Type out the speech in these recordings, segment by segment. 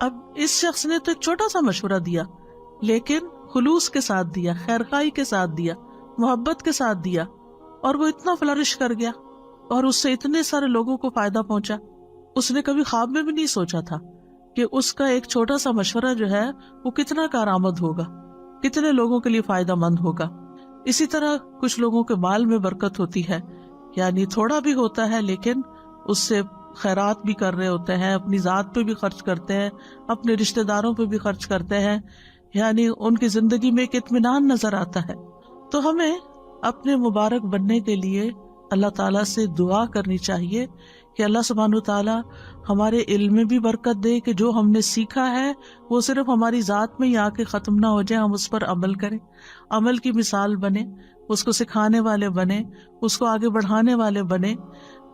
اب اس شخص نے تو ایک چھوٹا سا مشورہ دیا، لیکن خلوص کے ساتھ دیا، خیرخواہی کے ساتھ دیا، محبت کے ساتھ دیا، اور وہ اتنا فلرش کر گیا اور اس سے اتنے سارے لوگوں کو فائدہ پہنچا۔ اس نے کبھی خواب میں بھی نہیں سوچا تھا کہ اس کا ایک چھوٹا سا مشورہ جو ہے وہ کتنا کارآمد ہوگا، کتنے لوگوں کے لیے فائدہ مند ہوگا۔ اسی طرح کچھ لوگوں کے مال میں برکت ہوتی ہے، یعنی تھوڑا بھی ہوتا ہے لیکن اس سے خیرات بھی کر رہے ہوتے ہیں، اپنی ذات پہ بھی خرچ کرتے ہیں، اپنے رشتہ داروں پہ بھی خرچ کرتے ہیں، یعنی ان کی زندگی میں ایک اطمینان نظر آتا ہے۔ تو ہمیں اپنے مبارک بننے کے لیے اللہ تعالیٰ سے دعا کرنی چاہیے کہ اللہ سبحانہ وتعالیٰ ہمارے علم میں بھی برکت دے، کہ جو ہم نے سیکھا ہے وہ صرف ہماری ذات میں ہی آ کے ختم نہ ہو جائے، ہم اس پر عمل کریں، عمل کی مثال بنے، اس کو سکھانے والے بنے، اس کو آگے بڑھانے والے بنے۔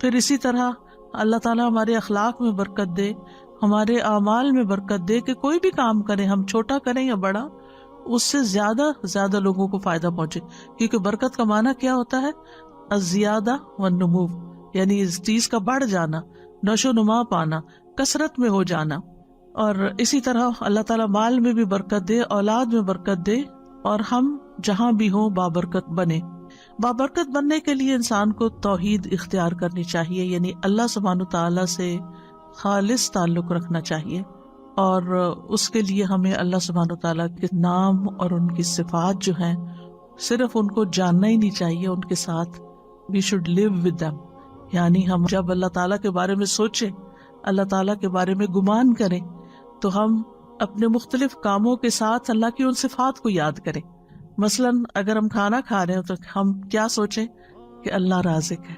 پھر اسی طرح اللہ تعالیٰ ہمارے اخلاق میں برکت دے، ہمارے اعمال میں برکت دے، کہ کوئی بھی کام کریں، ہم چھوٹا کریں یا بڑا، اس سے زیادہ لوگوں کو فائدہ پہنچے، کیونکہ برکت کا معنی کیا ہوتا ہے؟ الزیادہ والنمو، یعنی اس چیز کا بڑھ جانا، نشو و نما پانا، کثرت میں ہو جانا۔ اور اسی طرح اللہ تعالیٰ مال میں بھی برکت دے، اولاد میں برکت دے، اور ہم جہاں بھی ہوں بابرکت بنے۔ بابرکت بننے کے لیے انسان کو توحید اختیار کرنی چاہیے، یعنی اللہ سبحانہ تعالیٰ سے خالص تعلق رکھنا چاہیے، اور اس کے لیے ہمیں اللہ سبحانہ تعالیٰ کے نام اور ان کی صفات جو ہیں صرف ان کو جاننا ہی نہیں چاہیے، ان کے ساتھ we should live with them، یعنی ہم جب اللہ تعالیٰ کے بارے میں سوچیں، اللہ تعالیٰ کے بارے میں گمان کریں، تو ہم اپنے مختلف کاموں کے ساتھ اللہ کی ان صفات کو یاد کریں۔ مثلاً اگر ہم کھانا کھا رہے ہیں تو ہم کیا سوچیں کہ اللہ رازق ہے،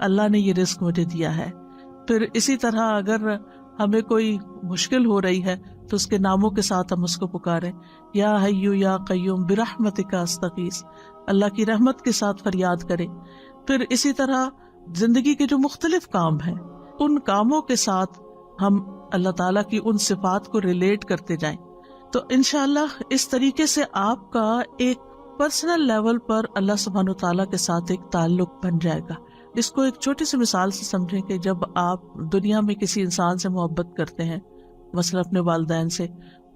اللہ نے یہ رزق مجھے دیا ہے۔ پھر اسی طرح اگر ہمیں کوئی مشکل ہو رہی ہے تو اس کے ناموں کے ساتھ ہم اس کو پکاریں، یا حیو یا قیوم برحمتک استغیث، اللہ کی رحمت کے ساتھ فریاد کریں۔ پھر اسی طرح زندگی کے جو مختلف کام ہیں ان کاموں کے ساتھ ہم اللہ تعالیٰ کی ان صفات کو ریلیٹ کرتے جائیں، تو انشاءاللہ اس طریقے سے آپ کا ایک پرسنل لیول پر اللہ سبحانہ تعالیٰ کے ساتھ ایک تعلق بن جائے گا۔ اس کو ایک چھوٹی سی مثال سے سمجھیں کہ جب آپ دنیا میں کسی انسان سے محبت کرتے ہیں، مثلا اپنے والدین سے،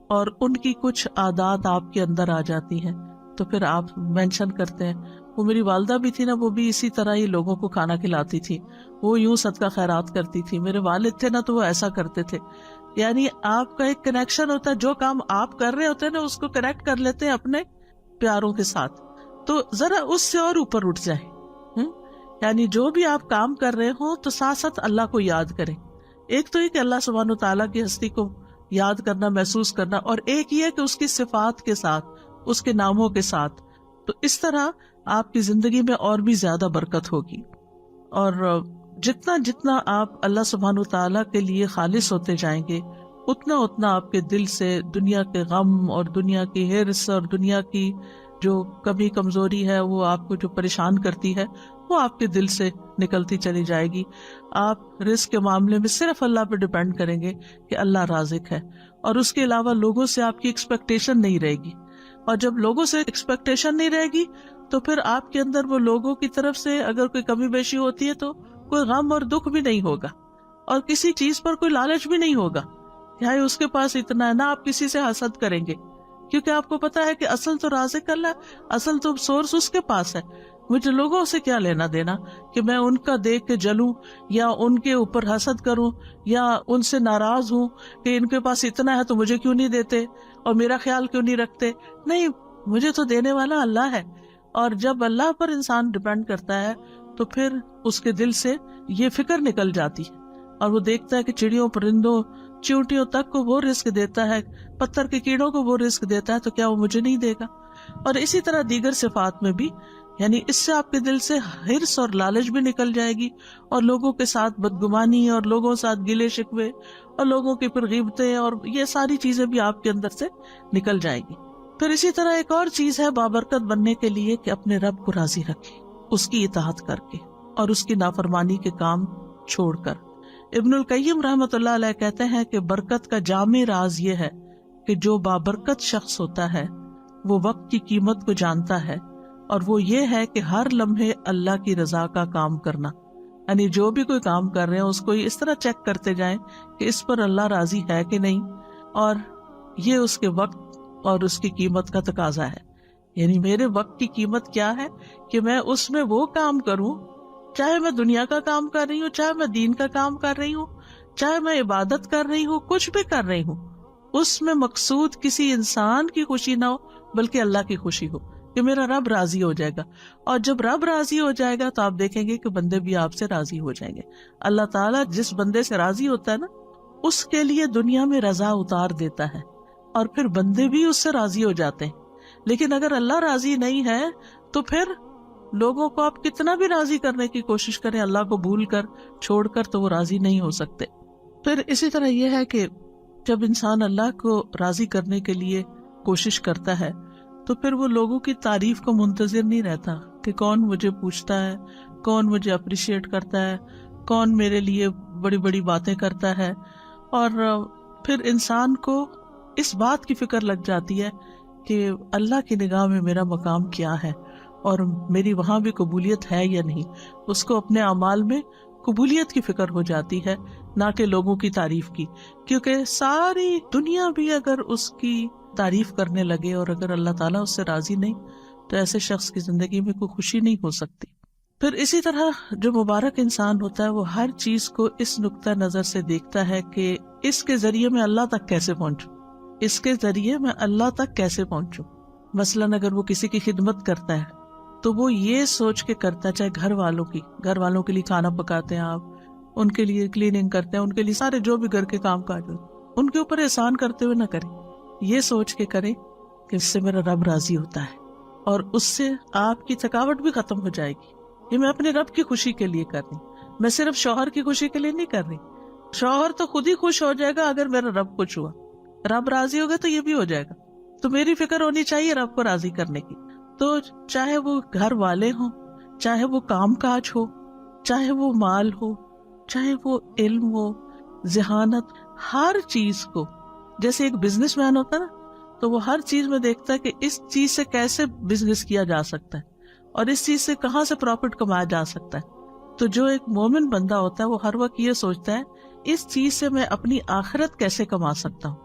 اور ان کی کچھ عادات آپ کے اندر آ جاتی ہیں، تو پھر آپ مینشن کرتے ہیں وہ میری والدہ بھی تھی نا، وہ بھی اسی طرح ہی لوگوں کو کھانا کھلاتی تھی، وہ یوں صدقہ خیرات کرتی تھی، میرے والد تھے نا تو وہ ایسا کرتے تھے۔ یعنی آپ کا ایک کنیکشن ہوتا ہے، جو کام آپ کر رہے ہوتے ہیں نا اس کو کنیکٹ کر لیتے ہیں اپنے پیاروں کے ساتھ، تو ذرا اس سے اور اوپر اٹھ جائیں۔ یعنی جو بھی آپ کام کر رہے ہوں تو ساتھ ساتھ اللہ کو یاد کریں۔ ایک تو یہ کہ اللہ سبحانہ تعالیٰ کی ہستی کو یاد کرنا، محسوس کرنا، اور ایک یہ کہ اس کی صفات کے ساتھ، اس کے ناموں کے ساتھ، تو اس طرح آپ کی زندگی میں اور بھی زیادہ برکت ہوگی۔ اور جتنا آپ اللہ سبحانہ تعالیٰ کے لیے خالص ہوتے جائیں گے، اتنا آپ کے دل سے دنیا کے غم اور دنیا کی ہرس اور دنیا کی جو کمی کمزوری ہے، وہ آپ کو جو پریشان کرتی ہے، وہ آپ کے دل سے نکلتی چلی جائے گی۔ آپ رزق کے معاملے میں صرف اللہ پہ ڈیپینڈ کریں گے کہ اللہ رازق ہے، اور اس کے علاوہ لوگوں سے آپ کی ایکسپیکٹیشن نہیں رہے گی۔ اور جب لوگوں سے ایکسپیکٹیشن نہیں رہے گی تو پھر آپ کے اندر وہ لوگوں کی طرف سے اگر کوئی کمی بیشی ہوتی ہے تو کوئی غم اور دکھ بھی نہیں ہوگا، اور کسی چیز پر کوئی لالچ بھی نہیں ہوگا کہ اس کے پاس اتنا ہے، نہ آپ کسی سے حسد کریں گے، کیونکہ آپ کو پتا ہے کہ اصل تو رازق اللہ، اصل تو سورس اس کے پاس ہے۔ مجھے لوگوں سے کیا لینا دینا کہ میں ان کا دیکھ کے جلوں یا ان کے اوپر حسد کروں یا ان سے ناراض ہوں کہ ان کے پاس اتنا ہے تو مجھے کیوں نہیں دیتے اور میرا خیال کیوں نہیں رکھتے۔ نہیں، مجھے تو دینے والا اللہ ہے۔ اور جب اللہ پر انسان ڈیپینڈ کرتا ہے تو پھر اس کے دل سے یہ فکر نکل جاتی ہے، اور وہ دیکھتا ہے کہ چڑیوں، پرندوں، چیونٹیوں تک کو وہ رزق دیتا ہے، پتھر کے کیڑوں کو وہ رزق دیتا ہے، تو کیا وہ مجھے نہیں دے گا؟ اور اسی طرح دیگر صفات میں بھی، یعنی اس سے آپ کے دل سے ہرس اور لالچ بھی نکل جائے گی، اور لوگوں کے ساتھ بدگمانی اور لوگوں کے ساتھ گلے شکوے اور لوگوں کی پھر غیبتیں اور یہ ساری چیزیں بھی آپ کے اندر سے نکل جائے گی۔ پھر اسی طرح ایک اور چیز ہے بابرکت بننے کے لیے کہ اپنے رب کو راضی رکھیں، اس کی اطاعت کر کے اور اس کی نافرمانی کے کام چھوڑ کر۔ ابن القیم رحمۃ اللہ علیہ کہتے ہیں کہ برکت کا جامع راز یہ ہے کہ جو بابرکت شخص ہوتا ہے وہ وقت کی قیمت کو جانتا ہے، اور وہ یہ ہے کہ ہر لمحے اللہ کی رضا کا کام کرنا، یعنی جو بھی کوئی کام کر رہے ہیں اس کو اس طرح چیک کرتے جائیں کہ اس پر اللہ راضی ہے کہ نہیں، اور یہ اس کے وقت اور اس کی قیمت کا تقاضا ہے. یعنی میرے وقت کی قیمت کیا ہے کہ میں اس میں وہ کام کروں، چاہے میں دنیا کا کام کر رہی ہوں، چاہے میں دین کا کام کر رہی ہوں، چاہے میں عبادت کر رہی ہوں، کچھ بھی کر رہی ہوں، اس میں مقصود کسی انسان کی خوشی نہ ہو بلکہ اللہ کی خوشی ہو کہ میرا رب راضی ہو جائے گا. اور جب رب راضی ہو جائے گا تو آپ دیکھیں گے کہ بندے بھی آپ سے راضی ہو جائیں گے. اللہ تعالیٰ جس بندے سے راضی ہوتا ہے نا، اس کے لیے دنیا میں رضا اتار دیتا ہے اور پھر بندے بھی اس سے راضی ہو جاتے ہیں. لیکن اگر اللہ راضی نہیں ہے تو پھر لوگوں کو آپ کتنا بھی راضی کرنے کی کوشش کریں، اللہ کو بھول کر چھوڑ کر، تو وہ راضی نہیں ہو سکتے. پھر اسی طرح یہ ہے کہ جب انسان اللہ کو راضی کرنے کے لیے کوشش کرتا ہے تو پھر وہ لوگوں کی تعریف کو منتظر نہیں رہتا کہ کون مجھے پوچھتا ہے، کون مجھے اپریشیٹ کرتا ہے، کون میرے لیے بڑی بڑی باتیں کرتا ہے. اور پھر انسان کو اس بات کی فکر لگ جاتی ہے کہ اللہ کی نگاہ میں میرا مقام کیا ہے اور میری وہاں بھی قبولیت ہے یا نہیں. اس کو اپنے اعمال میں قبولیت کی فکر ہو جاتی ہے، نہ کہ لوگوں کی تعریف کی، کیونکہ ساری دنیا بھی اگر اس کی تعریف کرنے لگے اور اگر اللہ تعالیٰ اس سے راضی نہیں تو ایسے شخص کی زندگی میں کوئی خوشی نہیں ہو سکتی. پھر اسی طرح جو مبارک انسان ہوتا ہے وہ ہر چیز کو اس نقطہ نظر سے دیکھتا ہے کہ اس کے ذریعے میں اللہ تک کیسے پہنچوں، اس کے ذریعے میں اللہ تک کیسے پہنچوں. مثلاً اگر وہ کسی کی خدمت کرتا ہے تو وہ یہ سوچ کے کرتا ہے، چاہے گھر والوں کے لیے کھانا پکاتے ہیں آپ، ان کے لیے کلیننگ کرتے ہیں، ان کے لیے سارے جو بھی گھر کے کام کاج ہوتے ان کے اوپر احسان کرتے ہوئے نہ کریں، یہ سوچ کے کریں کہ اس سے میرا رب راضی ہوتا ہے اور اس سے آپ کی تھکاوٹ بھی ختم ہو جائے گی. یہ میں اپنے رب کی خوشی کے لیے کر رہی ہوں، میں صرف شوہر کی خوشی کے لیے نہیں کر رہی. شوہر تو خود ہی خوش ہو جائے گا اگر میرا رب خوش ہوا، رب راضی ہوگا تو یہ بھی ہو جائے گا. تو میری فکر ہونی چاہیے رب کو راضی کرنے کی. تو چاہے وہ گھر والے ہوں، چاہے وہ کام کاج ہو، چاہے وہ مال ہو، چاہے وہ علم ہو، ذہانت، ہر چیز کو، جیسے ایک بزنس مین ہوتا ہے نا تو وہ ہر چیز میں دیکھتا ہے کہ اس چیز سے کیسے بزنس کیا جا سکتا ہے اور اس چیز سے کہاں سے پروفٹ کمایا جا سکتا ہے. تو جو ایک مومن بندہ ہوتا ہے وہ ہر وقت یہ سوچتا ہے اس چیز سے میں اپنی آخرت کیسے کما سکتا ہوں،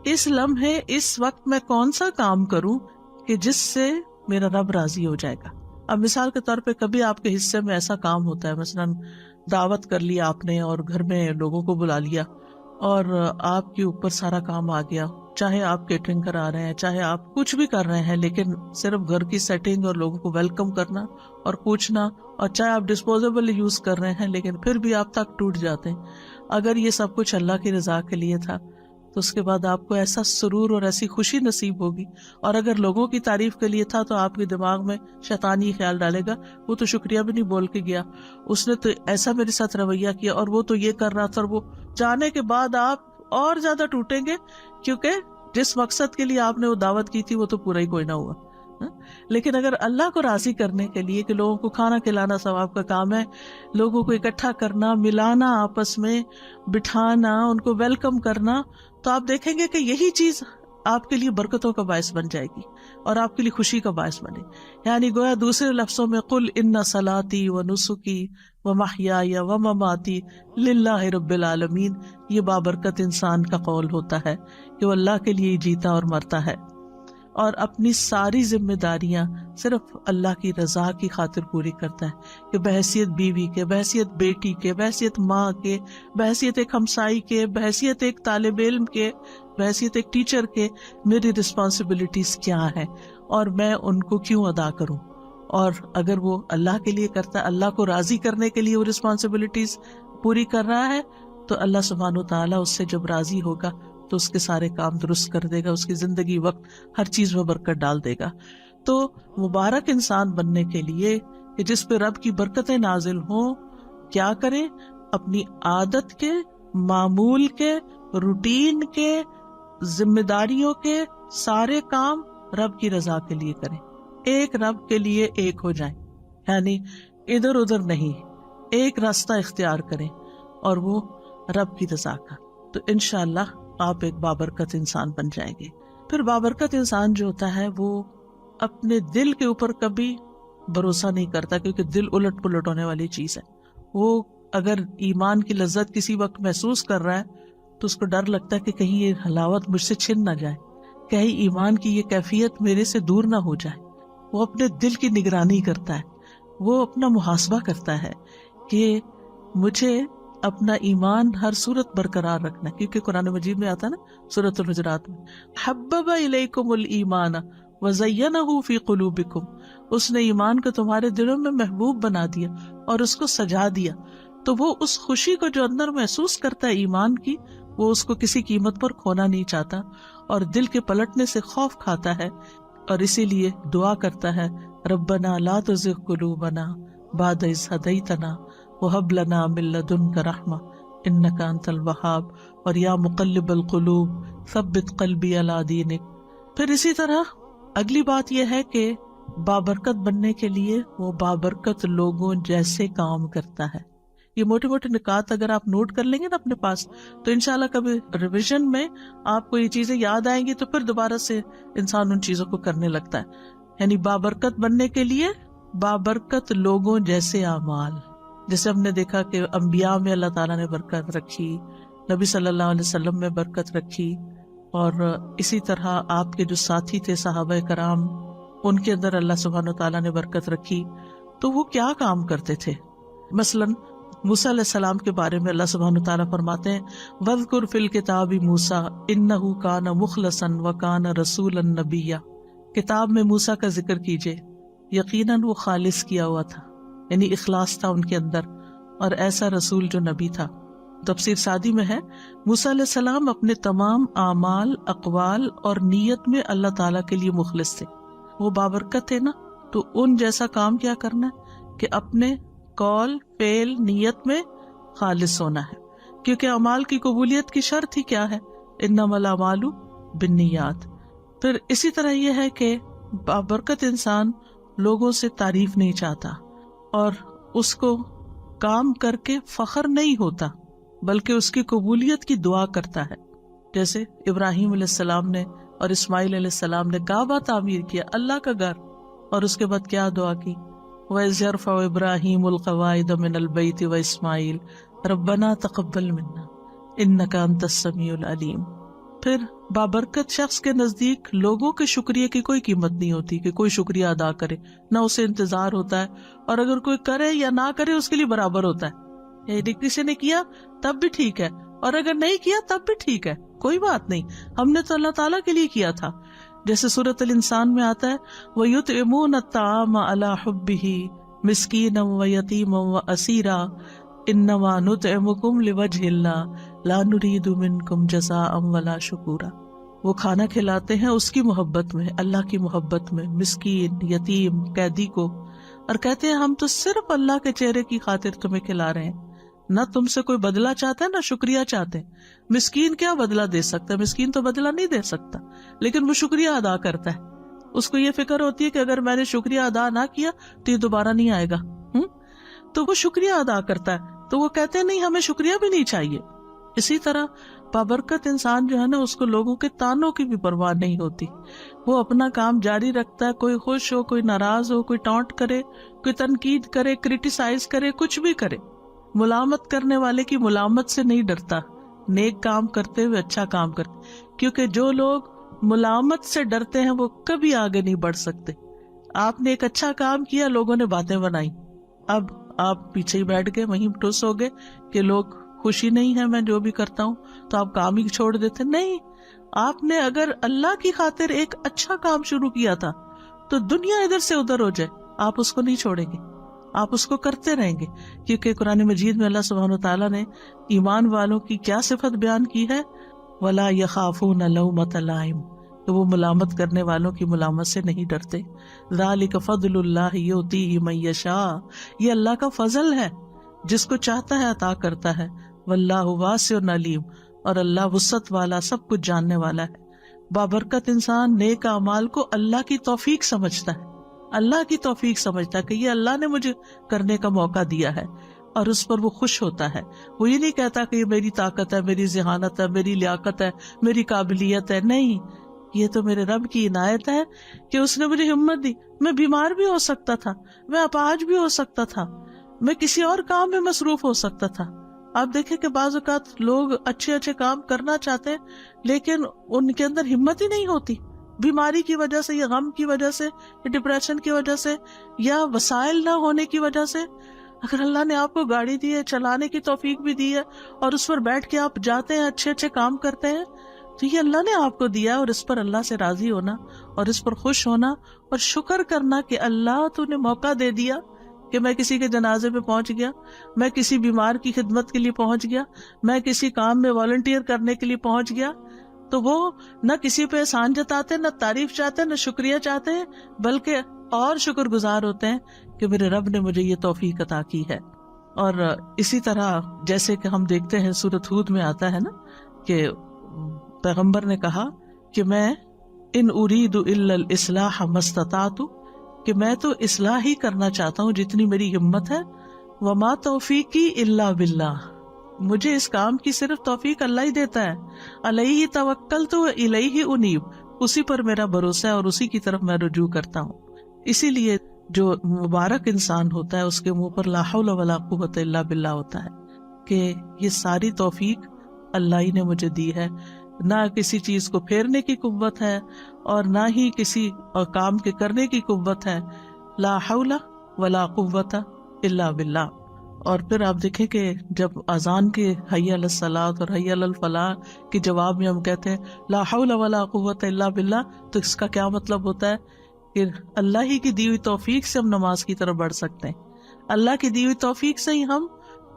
اس لمحے اس وقت میں کون سا کام کروں کہ جس سے میرا رب راضی ہو جائے گا. اب مثال کے طور پہ کبھی آپ کے حصے میں ایسا کام ہوتا ہے، مثلاً دعوت کر لیا آپ نے اور گھر میں لوگوں کو بلا لیا اور آپ کے اوپر سارا کام آ گیا، چاہے آپ کیٹرنگ کرا رہے ہیں، چاہے آپ کچھ بھی کر رہے ہیں، لیکن صرف گھر کی سیٹنگ اور لوگوں کو ویلکم کرنا اور پوچھنا، اور چاہے آپ ڈسپوزیبل یوز کر رہے ہیں لیکن پھر بھی آپ تک ٹوٹ جاتے ہیں. اگر یہ سب کچھ اللہ کی رضا کے لیے تھا تو اس کے بعد آپ کو ایسا سرور اور ایسی خوشی نصیب ہوگی. اور اگر لوگوں کی تعریف کے لیے تھا تو آپ کے دماغ میں شیطان یہ خیال ڈالے گا وہ تو شکریہ بھی نہیں بول کے گیا، اس نے تو ایسا میرے ساتھ رویہ کیا اور وہ تو یہ کر رہا تھا، اور وہ جانے کے بعد آپ اور زیادہ ٹوٹیں گے کیونکہ جس مقصد کے لیے آپ نے وہ دعوت کی تھی وہ تو پورا ہی کوئی نہ ہوا. لیکن اگر اللہ کو راضی کرنے کے لیے کہ لوگوں کو کھانا کھلانا ثواب کا کام ہے، لوگوں کو اکٹھا کرنا، ملانا، آپس میں بٹھانا، ان کو ویلکم کرنا، تو آپ دیکھیں گے کہ یہی چیز آپ کے لیے برکتوں کا باعث بن جائے گی اور آپ کے لیے خوشی کا باعث بنے. یعنی گویا دوسرے لفظوں میں قل ان صلاتی و نسکی و محیای و مماتی للہ رب العالمین، یہ بابرکت انسان کا قول ہوتا ہے کہ وہ اللہ کے لیے جیتا اور مرتا ہے اور اپنی ساری ذمہ داریاں صرف اللہ کی رضا کی خاطر پوری کرتا ہے، کہ بحیثیت بیوی کے، بحیثیت بیٹی کے، بحیثیت ماں کے، بحیثیت ایک ہمسائی کے، بحیثیت ایک طالب علم کے، بحیثیت ایک ٹیچر کے، میری رسپانسبلٹیز کیا ہیں اور میں ان کو کیوں ادا کروں. اور اگر وہ اللہ کے لیے کرتا ہے، اللہ کو راضی کرنے کے لیے وہ رسپانسبلٹیز پوری کر رہا ہے، تو اللہ سبحانہ وتعالیٰ اس سے جب راضی ہوگا تو اس کے سارے کام درست کر دے گا، اس کی زندگی وقت ہر چیز میں برکت ڈال دے گا. تو مبارک انسان بننے کے لیے کہ جس پہ رب کی برکتیں نازل ہوں، کیا کریں؟ اپنی عادت کے، معمول کے، روٹین کے، ذمہ داریوں کے سارے کام رب کی رضا کے لیے کریں. ایک رب کے لیے ایک ہو جائیں، یعنی ادھر ادھر نہیں، ایک راستہ اختیار کریں اور وہ رب کی رضا کا. تو انشاءاللہ آپ ایک بابرکت انسان بن جائیں گے. پھر بابرکت انسان جو ہوتا ہے وہ اپنے دل کے اوپر کبھی بھروسہ نہیں کرتا، کیونکہ دل الٹ پلٹ ہونے والی چیز ہے. وہ اگر ایمان کی لذت کسی وقت محسوس کر رہا ہے تو اس کو ڈر لگتا ہے کہ کہیں یہ حلاوت مجھ سے چھن نہ جائے، کہیں ایمان کی یہ کیفیت میرے سے دور نہ ہو جائے. وہ اپنے دل کی نگرانی کرتا ہے، وہ اپنا محاسبہ کرتا ہے کہ مجھے اپنا ایمان ہر صورت برقرار رکھنا ہے. کیونکہ قرآن مجید میں آتا ہے نا سورۃ الحجرات میں، حبب الیکم الایمان وزینہ فی قلوبکم، اس نے ایمان کو تمہارے دلوں میں محبوب بنا دیا اور اس کو سجا دیا. تو وہ اس خوشی کو جو اندر محسوس کرتا ہے ایمان کی، وہ اس کو کسی قیمت پر کھونا نہیں چاہتا اور دل کے پلٹنے سے خوف کھاتا ہے، اور اسی لیے دعا کرتا ہے ربنا لا تزغ قلوبنا بعد اذ ہدیتنا وہب لنا من لدنک رحمہ انک انت الوہاب، اور یا مقلب القلوب ثبت قلبی علی دینک. پھر اسی طرح اگلی بات یہ ہے کہ بابرکت بننے کے لیے وہ بابرکت لوگوں جیسے کام کرتا ہے. یہ موٹے موٹے نکات اگر آپ نوٹ کر لیں گے نا اپنے پاس، تو انشاءاللہ کبھی ریویژن میں آپ کو یہ چیزیں یاد آئیں گی تو پھر دوبارہ سے انسان ان چیزوں کو کرنے لگتا ہے. یعنی بابرکت بننے کے لیے بابرکت لوگوں جیسے اعمال. جیسے ہم نے دیکھا کہ انبیاء میں اللہ تعالیٰ نے برکت رکھی، نبی صلی اللہ علیہ وسلم میں برکت رکھی، اور اسی طرح آپ کے جو ساتھی تھے صحابہ کرام، ان کے اندر اللہ سبحانہ تعالیٰ نے برکت رکھی. تو وہ کیا کام کرتے تھے؟ مثلاً موسیٰ علیہ السلام کے بارے میں اللہ سبحانہ تعالیٰ فرماتے ہیں وَاذْكُرْ فِي الْكِتَابِ مُوسَىٰ إِنَّهُ كَانَ مُخْلَصًا وَكَانَ رَسُولًا نَبِيًّا. کتاب میں موسیٰ کا ذکر کیجئے، یقیناً وہ خالص کیا ہوا تھا، یعنی اخلاص تھا ان کے اندر، اور ایسا رسول جو نبی تھا. تفسیر سعدی میں ہے موسیٰ علیہ السلام اپنے تمام اعمال، اقوال اور نیت میں اللہ تعالیٰ کے لیے مخلص تھے. وہ بابرکت تھے نا، تو ان جیسا کام کیا کرنا ہے کہ اپنے قول، فعل، نیت میں خالص ہونا ہے. کیونکہ اعمال کی قبولیت کی شرط ہی کیا ہے؟ انما الاعمال بالنیات. پھر اسی طرح یہ ہے کہ بابرکت انسان لوگوں سے تعریف نہیں چاہتا اور اس کو کام کر کے فخر نہیں ہوتا، بلکہ اس کی قبولیت کی دعا کرتا ہے. جیسے ابراہیم علیہ السلام نے اور اسماعیل علیہ السلام نے کعبہ تعمیر کیا، اللہ کا گھر، اور اس کے بعد کیا دعا کی؟ وَإِذْ يَرْفَعُ إِبْرَاهِيمُ الْقَوَاعِدَ مِنَ الْبَيْتِ وَإِسْمَاعِيلُ رَبَّنَا تَقَبَّلْ مِنَّا إِنَّكَ أَنْتَ السَّمِيعُ الْعَلِيمُ. پھر بابرکت شخص کے نزدیک لوگوں کے شکریہ کی کوئی قیمت نہیں ہوتی کہ کوئی شکریہ ادا کرے، نہ اسے انتظار ہوتا ہے، اور اگر کوئی کرے یا نہ کرے اس کے لیے برابر ہوتا ہے. یعنی کسی نے کیا تب بھی ٹھیک ہے، اور اگر نہیں کیا تب بھی ٹھیک ہے، کوئی بات نہیں، ہم نے تو اللہ تعالیٰ کے لیے کیا تھا. جیسے سورۃ الانسان میں آتا ہے وَيُطْعِمُونَ الطَّعَامَ عَلَىٰ حُبِّهِ مِسْكِينًا وَيَتِيمًا وَأَسِيرًا إِنَّمَا نُطْعِمُكُمْ لِوَجْهِ اللَّهِ لَا نُرِيدُ مِنكُمْ جَزَاءً وَلَا شُكُورًا. وہ کھانا کھلاتے ہیں اس کی محبت میں، اللہ کی محبت میں، مسکین، یتیم، قیدی کو، اور کہتے ہیں ہم تو صرف اللہ کے چہرے کی خاطر تمہیں کھلا رہے ہیں، نہ تم سے کوئی بدلہ چاہتا ہے نہ شکریہ چاہتے ہیں. مسکین کیا بدلہ دے سکتا ہے؟ مسکین تو بدلہ نہیں دے سکتا، لیکن وہ شکریہ ادا کرتا ہے. اس کو یہ فکر ہوتی ہے کہ اگر میں نے شکریہ ادا نہ کیا تو یہ دوبارہ نہیں آئے گا، تو وہ شکریہ ادا کرتا ہے. تو وہ کہتے ہیں نہیں، ہمیں شکریہ بھی نہیں چاہیے. اسی طرح بابرکت انسان جو ہے نا، اس کو لوگوں کے تانوں کی بھی پرواہ نہیں ہوتی، وہ اپنا کام جاری رکھتا ہے. کوئی خوش ہو، کوئی ناراض ہو، کوئی ٹانٹ کرے، کوئی تنقید کرے، کرٹیسائز کرے، کچھ بھی کرے، ملامت کرنے والے کی ملامت سے نہیں ڈرتا. نیک کام کرتے ہوئے اچھا کام کرتے، کیونکہ جو لوگ ملامت سے ڈرتے ہیں وہ کبھی آگے نہیں بڑھ سکتے. آپ نے ایک اچھا کام کیا، لوگوں نے باتیں بنائی، اب آپ پیچھے ہی بیٹھ گئے، وہیں ٹوس ہو گئے کہ لوگ خوشی نہیں ہے میں جو بھی کرتا ہوں، تو آپ کام ہی چھوڑ دیتے. نہیں، آپ نے اگر اللہ کی خاطر ایک اچھا کام شروع کیا تھا تو دنیا ادھر سے ادھر ہو جائے، آپ اس کو نہیں چھوڑیں گے، آپ اس کو کرتے رہیں گے. کیونکہ قرآن مجید میں اللہ سبحانہ وتعالیٰ نے ایمان والوں کی کیا صفت بیان کی ہے؟ وَلَا يَخَافُونَ لَوْمَةَ لَائِمٍ، کہ وہ ملامت کرنے والوں کی ملامت سے نہیں ڈرتے. ذَلِكَ فَضْلُ اللَّهِ يُؤْتِيهِ مَن يَشَاءُ، یہ اللہ کا فضل ہے، جس کو چاہتا ہے عطا کرتا ہے. وَاللَّهُ وَاسِعٌ عَلِيمٌ، اور اللہ وسعت والا، سب کچھ جاننے والا ہے. بابرکت انسان نیک اعمال کو اللہ کی توفیق سمجھتا ہے، اللہ کی توفیق سمجھتا ہے کہ یہ اللہ نے مجھے کرنے کا موقع دیا ہے، اور اس پر وہ خوش ہوتا ہے. وہ یہ نہیں کہتا کہ یہ میری طاقت ہے، میری ذہانت ہے، میری لیاقت ہے، میری قابلیت ہے. نہیں، یہ تو میرے رب کی عنایت ہے کہ اس نے مجھے ہمت دی. میں بیمار بھی ہو سکتا تھا، میں اپاہج بھی ہو سکتا تھا، میں کسی اور کام میں مصروف ہو سکتا تھا، آپ دیکھیں کہ بعض اوقات لوگ اچھے اچھے کام کرنا چاہتے ہیں لیکن ان کے اندر ہمت ہی نہیں ہوتی، بیماری کی وجہ سے یا غم کی وجہ سے یا ڈپریشن کی وجہ سے یا وسائل نہ ہونے کی وجہ سے۔ اگر اللہ نے آپ کو گاڑی دی ہے، چلانے کی توفیق بھی دی ہے، اور اس پر بیٹھ کے آپ جاتے ہیں، اچھے اچھے کام کرتے ہیں، تو یہ اللہ نے آپ کو دیا ہے، اور اس پر اللہ سے راضی ہونا اور اس پر خوش ہونا اور شکر کرنا کہ اللہ تو نے موقع دے دیا کہ میں کسی کے جنازے پہ پہنچ گیا، میں کسی بیمار کی خدمت کے لیے پہنچ گیا، میں کسی کام میں والنٹیئر کرنے کے لیے پہنچ گیا۔ تو وہ نہ کسی پہ احسان جتاتے، نہ تعریف چاہتے، نہ شکریہ چاہتے ہیں، بلکہ اور شکر گزار ہوتے ہیں کہ میرے رب نے مجھے یہ توفیق عطا کی ہے۔ اور اسی طرح جیسے کہ ہم دیکھتے ہیں سورۃ ہود میں آتا ہے نا کہ پیغمبر نے کہا کہ میں ان ارید الا الاصلاح ما استطعت، کہ میں تو اصلاح ہی کرنا چاہتا ہوں جتنی میری ہمت ہے، وما توفیقی الا باللہ، مجھے اس کام کی صرف توفیق اللہ ہی دیتا ہے، علیہ توکلت و الیہ انیب، اسی پر میرا بھروسہ ہے اور اسی کی طرف میں رجوع کرتا ہوں۔ اسی لیے جو مبارک انسان ہوتا ہے اس کے منہ پر لا حول ولا قوت الا باللہ ہوتا ہے کہ یہ ساری توفیق اللہ ہی نے مجھے دی ہے، نہ کسی چیز کو پھیرنے کی قوت ہے اور نہ ہی کسی کام کے کرنے کی قوت ہے، لا حول ولا قوت الا باللہ۔ اور پھر آپ دیکھیں کہ جب اذان کے حی علی الصلاۃ اور حی علی الفلاح کے جواب میں ہم کہتے ہیں لا حول ولا قوت الا باللہ، تو اس کا کیا مطلب ہوتا ہے کہ اللہ ہی کی دی ہوئی توفیق سے ہم نماز کی طرف بڑھ سکتے ہیں، اللہ کی دی ہوئی توفیق سے ہی ہم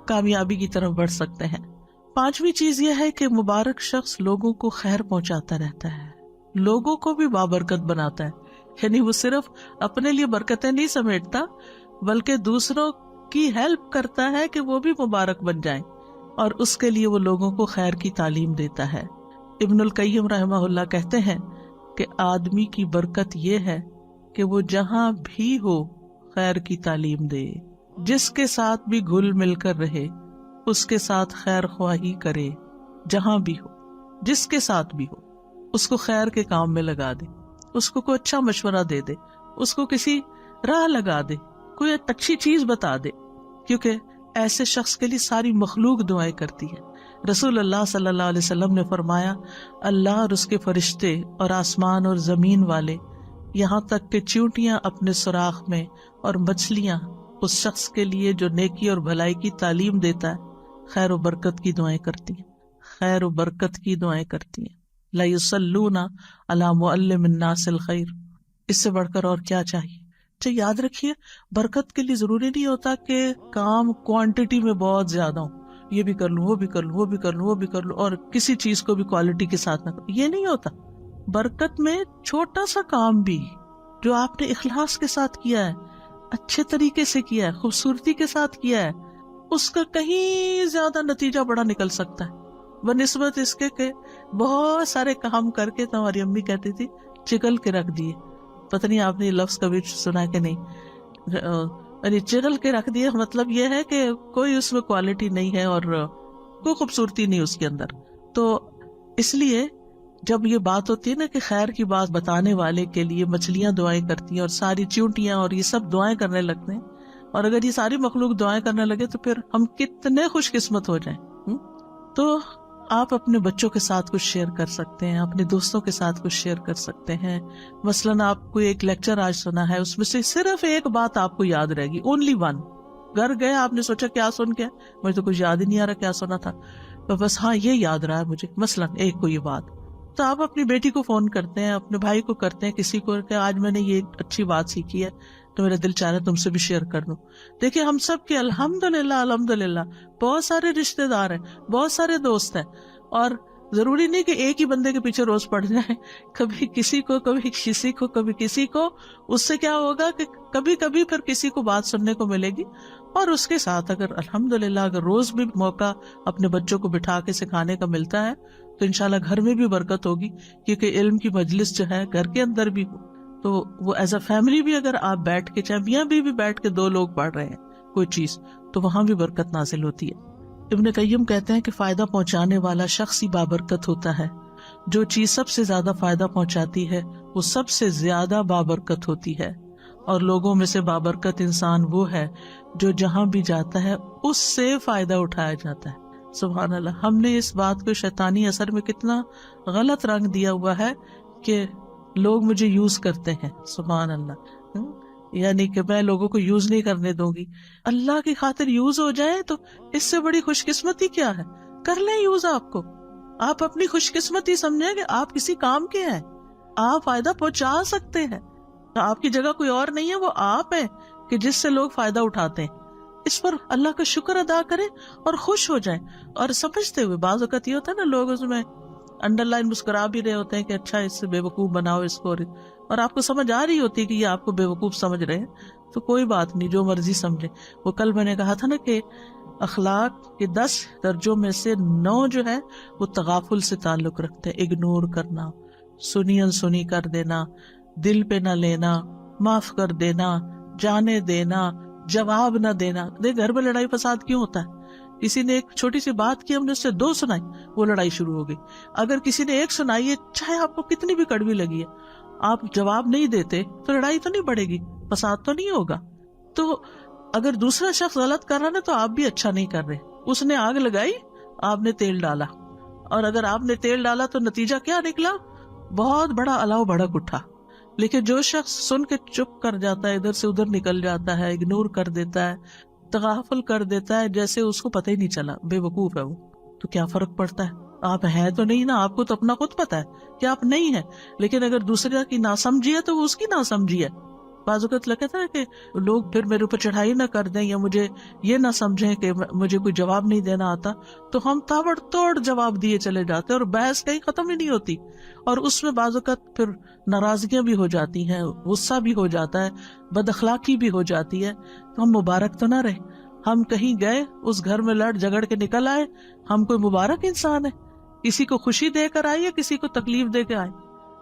کامیابی کی طرف بڑھ سکتے ہیں۔ پانچویں چیز یہ ہے کہ مبارک شخص لوگوں کو خیر پہنچاتا رہتا ہے، لوگوں کو بھی بابرکت بناتا ہے، یعنی وہ صرف اپنے لیے برکتیں نہیں سمیٹتا بلکہ دوسروں کی ہیلپ کرتا ہے کہ وہ بھی مبارک بن جائیں، اور اس کے لیے وہ لوگوں کو خیر کی تعلیم دیتا ہے۔ ابن القیم رحمہ اللہ کہتے ہیں کہ آدمی کی برکت یہ ہے کہ وہ جہاں بھی ہو خیر کی تعلیم دے، جس کے ساتھ بھی گھل مل کر رہے اس کے ساتھ خیر خواہی کرے، جہاں بھی ہو جس کے ساتھ بھی ہو اس کو خیر کے کام میں لگا دے، اس کو کوئی اچھا مشورہ دے دے، اس کو کسی راہ لگا دے، کوئی اچھی چیز بتا دے، کیونکہ ایسے شخص کے لیے ساری مخلوق دعائیں کرتی ہے۔ رسول اللہ صلی اللہ علیہ وسلم نے فرمایا اللہ اور اس کے فرشتے اور آسمان اور زمین والے، یہاں تک کہ چیونٹیاں اپنے سوراخ میں اور مچھلیاں اس شخص کے لیے جو نیکی اور بھلائی کی تعلیم دیتا ہے خیر و برکت کی دعائیں کرتی ہیں، خیر و برکت کی دعائیں کرتی ہیں۔ لا یصلون علی معلم الناس الخیر، اس سے بڑھ کر اور کیا چاہیے؟ تو یاد رکھیے برکت کے لیے ضروری نہیں ہوتا کہ کام کوانٹٹی میں بہت زیادہ ہو، یہ بھی کر لوں، وہ بھی کر لوں، وہ بھی کر لوں، وہ بھی کر لوں، اور کسی چیز کو بھی کوالٹی کے ساتھ نہ کروں، یہ نہیں ہوتا۔ برکت میں چھوٹا سا کام بھی جو آپ نے اخلاص کے ساتھ کیا ہے، اچھے طریقے سے کیا ہے، خوبصورتی کے ساتھ کیا ہے، اس کا کہیں زیادہ نتیجہ بڑا نکل سکتا ہے بنسبت اس کے کہ بہت سارے کام کر کے، تو ہماری امی کہتی تھی چگل کے رکھ دیے۔ پتہ نہیں آپ نے یہ لفظ کبھی سنا کہ نہیں، یعنی چگل کے رکھ دیے مطلب یہ ہے کہ کوئی اس میں کوالٹی نہیں ہے اور کوئی خوبصورتی نہیں اس کے اندر۔ تو اس لیے جب یہ بات ہوتی ہے نا کہ خیر کی بات بتانے والے کے لیے مچھلیاں دعائیں کرتی ہیں اور ساری چیونٹیاں اور یہ سب دعائیں کرنے لگتے ہیں، اور اگر یہ ساری مخلوق دعائیں کرنے لگے تو پھر ہم کتنے خوش قسمت ہو جائیں۔ تو آپ اپنے بچوں کے ساتھ کچھ شیئر کر سکتے ہیں، اپنے دوستوں کے ساتھ کچھ شیئر کر سکتے ہیں۔ مثلاً آپ کو ایک لیکچر آج سنا ہے، اس میں سے صرف ایک بات آپ کو یاد رہے گی، اونلی ون۔ گھر گئے آپ نے سوچا کیا سن کے، مجھے تو کچھ یاد ہی نہیں آ رہا کیا سنا تھا، تو بس ہاں یہ یاد رہا ہے مجھے، مثلاً ایک کو یہ بات، تو آپ اپنی بیٹی کو فون کرتے ہیں، اپنے بھائی کو کرتے ہیں، کسی کو کہ آج میں نے یہ اچھی بات سیکھی ہے تو میرا دل چاہ رہا ہے تم سے بھی شیئر کر دوں۔ دیکھیں ہم سب کے الحمدللہ بہت سارے رشتے دار ہیں، بہت سارے دوست ہیں، اور ضروری نہیں کہ ایک ہی بندے کے پیچھے روز پڑ جائیں، کبھی کسی کو، کبھی کسی کو، کبھی کسی کو۔ اس سے کیا ہوگا کہ کبھی کبھی پھر کسی کو بات سننے کو ملے گی، اور اس کے ساتھ اگر الحمدللہ اگر روز بھی موقع اپنے بچوں کو بٹھا کے سکھانے کا ملتا ہے تو انشاءاللہ گھر میں بھی برکت ہوگی، کیونکہ علم کی مجلس جو ہے گھر کے اندر بھی ہو تو وہ ایز اے فیملی بھی اگر آپ بیٹھ کے، چاہے میاں بیوی بیٹھ کے دو لوگ پڑھ رہے ہیں کوئی چیز، تو وہاں بھی برکت نازل ہوتی ہے۔ ابن قیم کہتے ہیں کہ فائدہ پہنچانے والا شخص ہی بابرکت ہوتا ہے، جو چیز سب سے زیادہ فائدہ پہنچاتی ہے وہ سب سے زیادہ بابرکت ہوتی ہے، اور لوگوں میں سے بابرکت انسان وہ ہے جو جہاں بھی جاتا ہے اس سے فائدہ اٹھایا جاتا ہے۔ سبحان اللہ. ہم نے اس بات کو شیطانی اثر میں کتنا غلط رنگ دیا ہوا ہے کہ لوگ مجھے یوز کرتے ہیں. سبحان اللہ. یعنی کہ میں لوگوں کو یوز نہیں کرنے دوں گی. اللہ کی خاطر یوز ہو جائے تو اس سے بڑی خوش قسمتی کیا ہے. کر لیں یوز. آپ کو آپ اپنی خوش قسمتی سمجھیں کہ آپ کسی کام کے ہیں, آپ فائدہ پہنچا سکتے ہیں. آپ کی جگہ کوئی اور نہیں ہے, وہ آپ ہیں کہ جس سے لوگ فائدہ اٹھاتے ہیں. اس پر اللہ کا شکر ادا کریں اور خوش ہو جائیں اور سمجھتے ہوئے. بعض اوقات یہ ہوتا ہے نا, لوگ اس میں انڈر لائن مسکرا بھی رہے ہوتے ہیں کہ اچھا اس سے بے وقوف بناؤ اس کو, اور آپ کو سمجھ آ رہی ہوتی ہے کہ یہ آپ کو بے وقوف سمجھ رہے ہیں, تو کوئی بات نہیں, جو مرضی سمجھے. وہ کل میں نے کہا تھا نا کہ اخلاق کے 10 درجوں میں سے 9 جو ہے وہ تغافل سے تعلق رکھتے ہیں. اگنور کرنا, سنی انسنی کر دینا, دل پہ نہ لینا, معاف کر دینا, جانے دینا, جواب نہ دینا. دیکھ گھر میں لڑائی فساد کیوں ہوتا ہے؟ کسی نے ایک چھوٹی سی بات کی, ہم نے اس سے 2 سنائی, وہ لڑائی شروع ہو گئی. اگر کسی نے 1 سنائی ہے, چاہے آپ کو کتنی بھی کڑوی لگی ہے, آپ جواب نہیں دیتے تو لڑائی تو نہیں بڑھے گی, فساد تو نہیں ہوگا. تو اگر دوسرا شخص غلط کر رہا ہے تو آپ بھی اچھا نہیں کر رہے. اس نے آگ لگائی, آپ نے تیل ڈالا, اور اگر آپ نے تیل ڈالا تو نتیجہ کیا نکلا؟ بہت بڑا الاؤ بھڑک اٹھا. لیکن جو شخص سن کے چپ کر جاتا ہے, ادھر سے ادھر نکل جاتا ہے, اگنور کر دیتا ہے, تغافل کر دیتا ہے, جیسے اس کو پتہ ہی نہیں چلا, بے وقوف ہے وہ, تو کیا فرق پڑتا ہے؟ آپ ہیں تو نہیں نا, آپ کو تو اپنا خود پتا ہے کہ آپ نہیں ہیں. لیکن اگر دوسرے کی ناسمجھی ہے تو وہ اس کی ناسمجھی ہے. بعض اوقات لگتا ہے کہ لوگ پھر میرے اوپر چڑھائی نہ کر دیں یا مجھے یہ نہ سمجھیں کہ مجھے کوئی جواب نہیں دینا آتا, تو ہم تابڑ توڑ جواب دیے چلے جاتے ہیں اور بحث کہیں ختم ہی نہیں ہوتی. اور اس میں بعض اوقات پھر ناراضگیاں بھی ہو جاتی ہیں, غصہ بھی ہو جاتا ہے, بد اخلاقی بھی ہو جاتی ہے. تو ہم مبارک تو نہ رہے. ہم کہیں گئے, اس گھر میں لڑ جھگڑ کے نکل آئے, ہم کوئی مبارک انسان ہے؟ کسی کو خوشی دے کر آئے یا کسی کو تکلیف دے کے آئے؟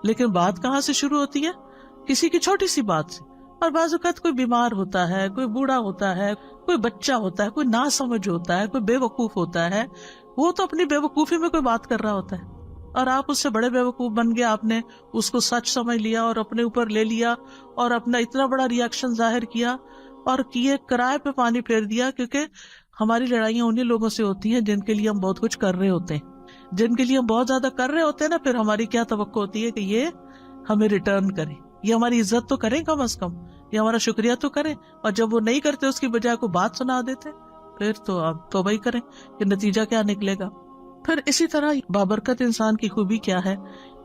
لیکن بات کہاں سے شروع ہوتی ہے؟ کسی کی چھوٹی سی بات سے. اور بعض اوقات کوئی بیمار ہوتا ہے, کوئی بوڑھا ہوتا ہے, کوئی بچہ ہوتا ہے, کوئی ناسمجھ ہوتا ہے, کوئی بے وقوف ہوتا ہے, وہ تو اپنی بے وقوفی میں کوئی بات کر رہا ہوتا ہے, اور آپ اس سے بڑے بے وقوف بن گئے. آپ نے اس کو سچ سمجھ لیا اور اپنے اوپر لے لیا اور اپنا اتنا بڑا ریاکشن ظاہر کیا اور کیے کرائے پہ پانی پھیر دیا. کیونکہ ہماری لڑائیاں انہیں لوگوں سے ہوتی ہیں جن کے لیے ہم بہت کچھ کر رہے ہوتے ہیں, جن کے لیے ہم بہت زیادہ کر رہے ہوتے ہیں نا. پھر ہماری کیا توقع ہوتی ہے کہ یہ ہمیں ریٹرن کرے, یہ ہماری عزت تو کریں کم از کم, یہ ہمارا شکریہ تو کریں. اور جب وہ نہیں کرتے, اس کی بجائے کو بات سنا دیتے, پھر تو آپ توبہ ہی کریں کہ نتیجہ کیا نکلے گا. پھر اسی طرح بابرکت انسان کی خوبی کیا ہے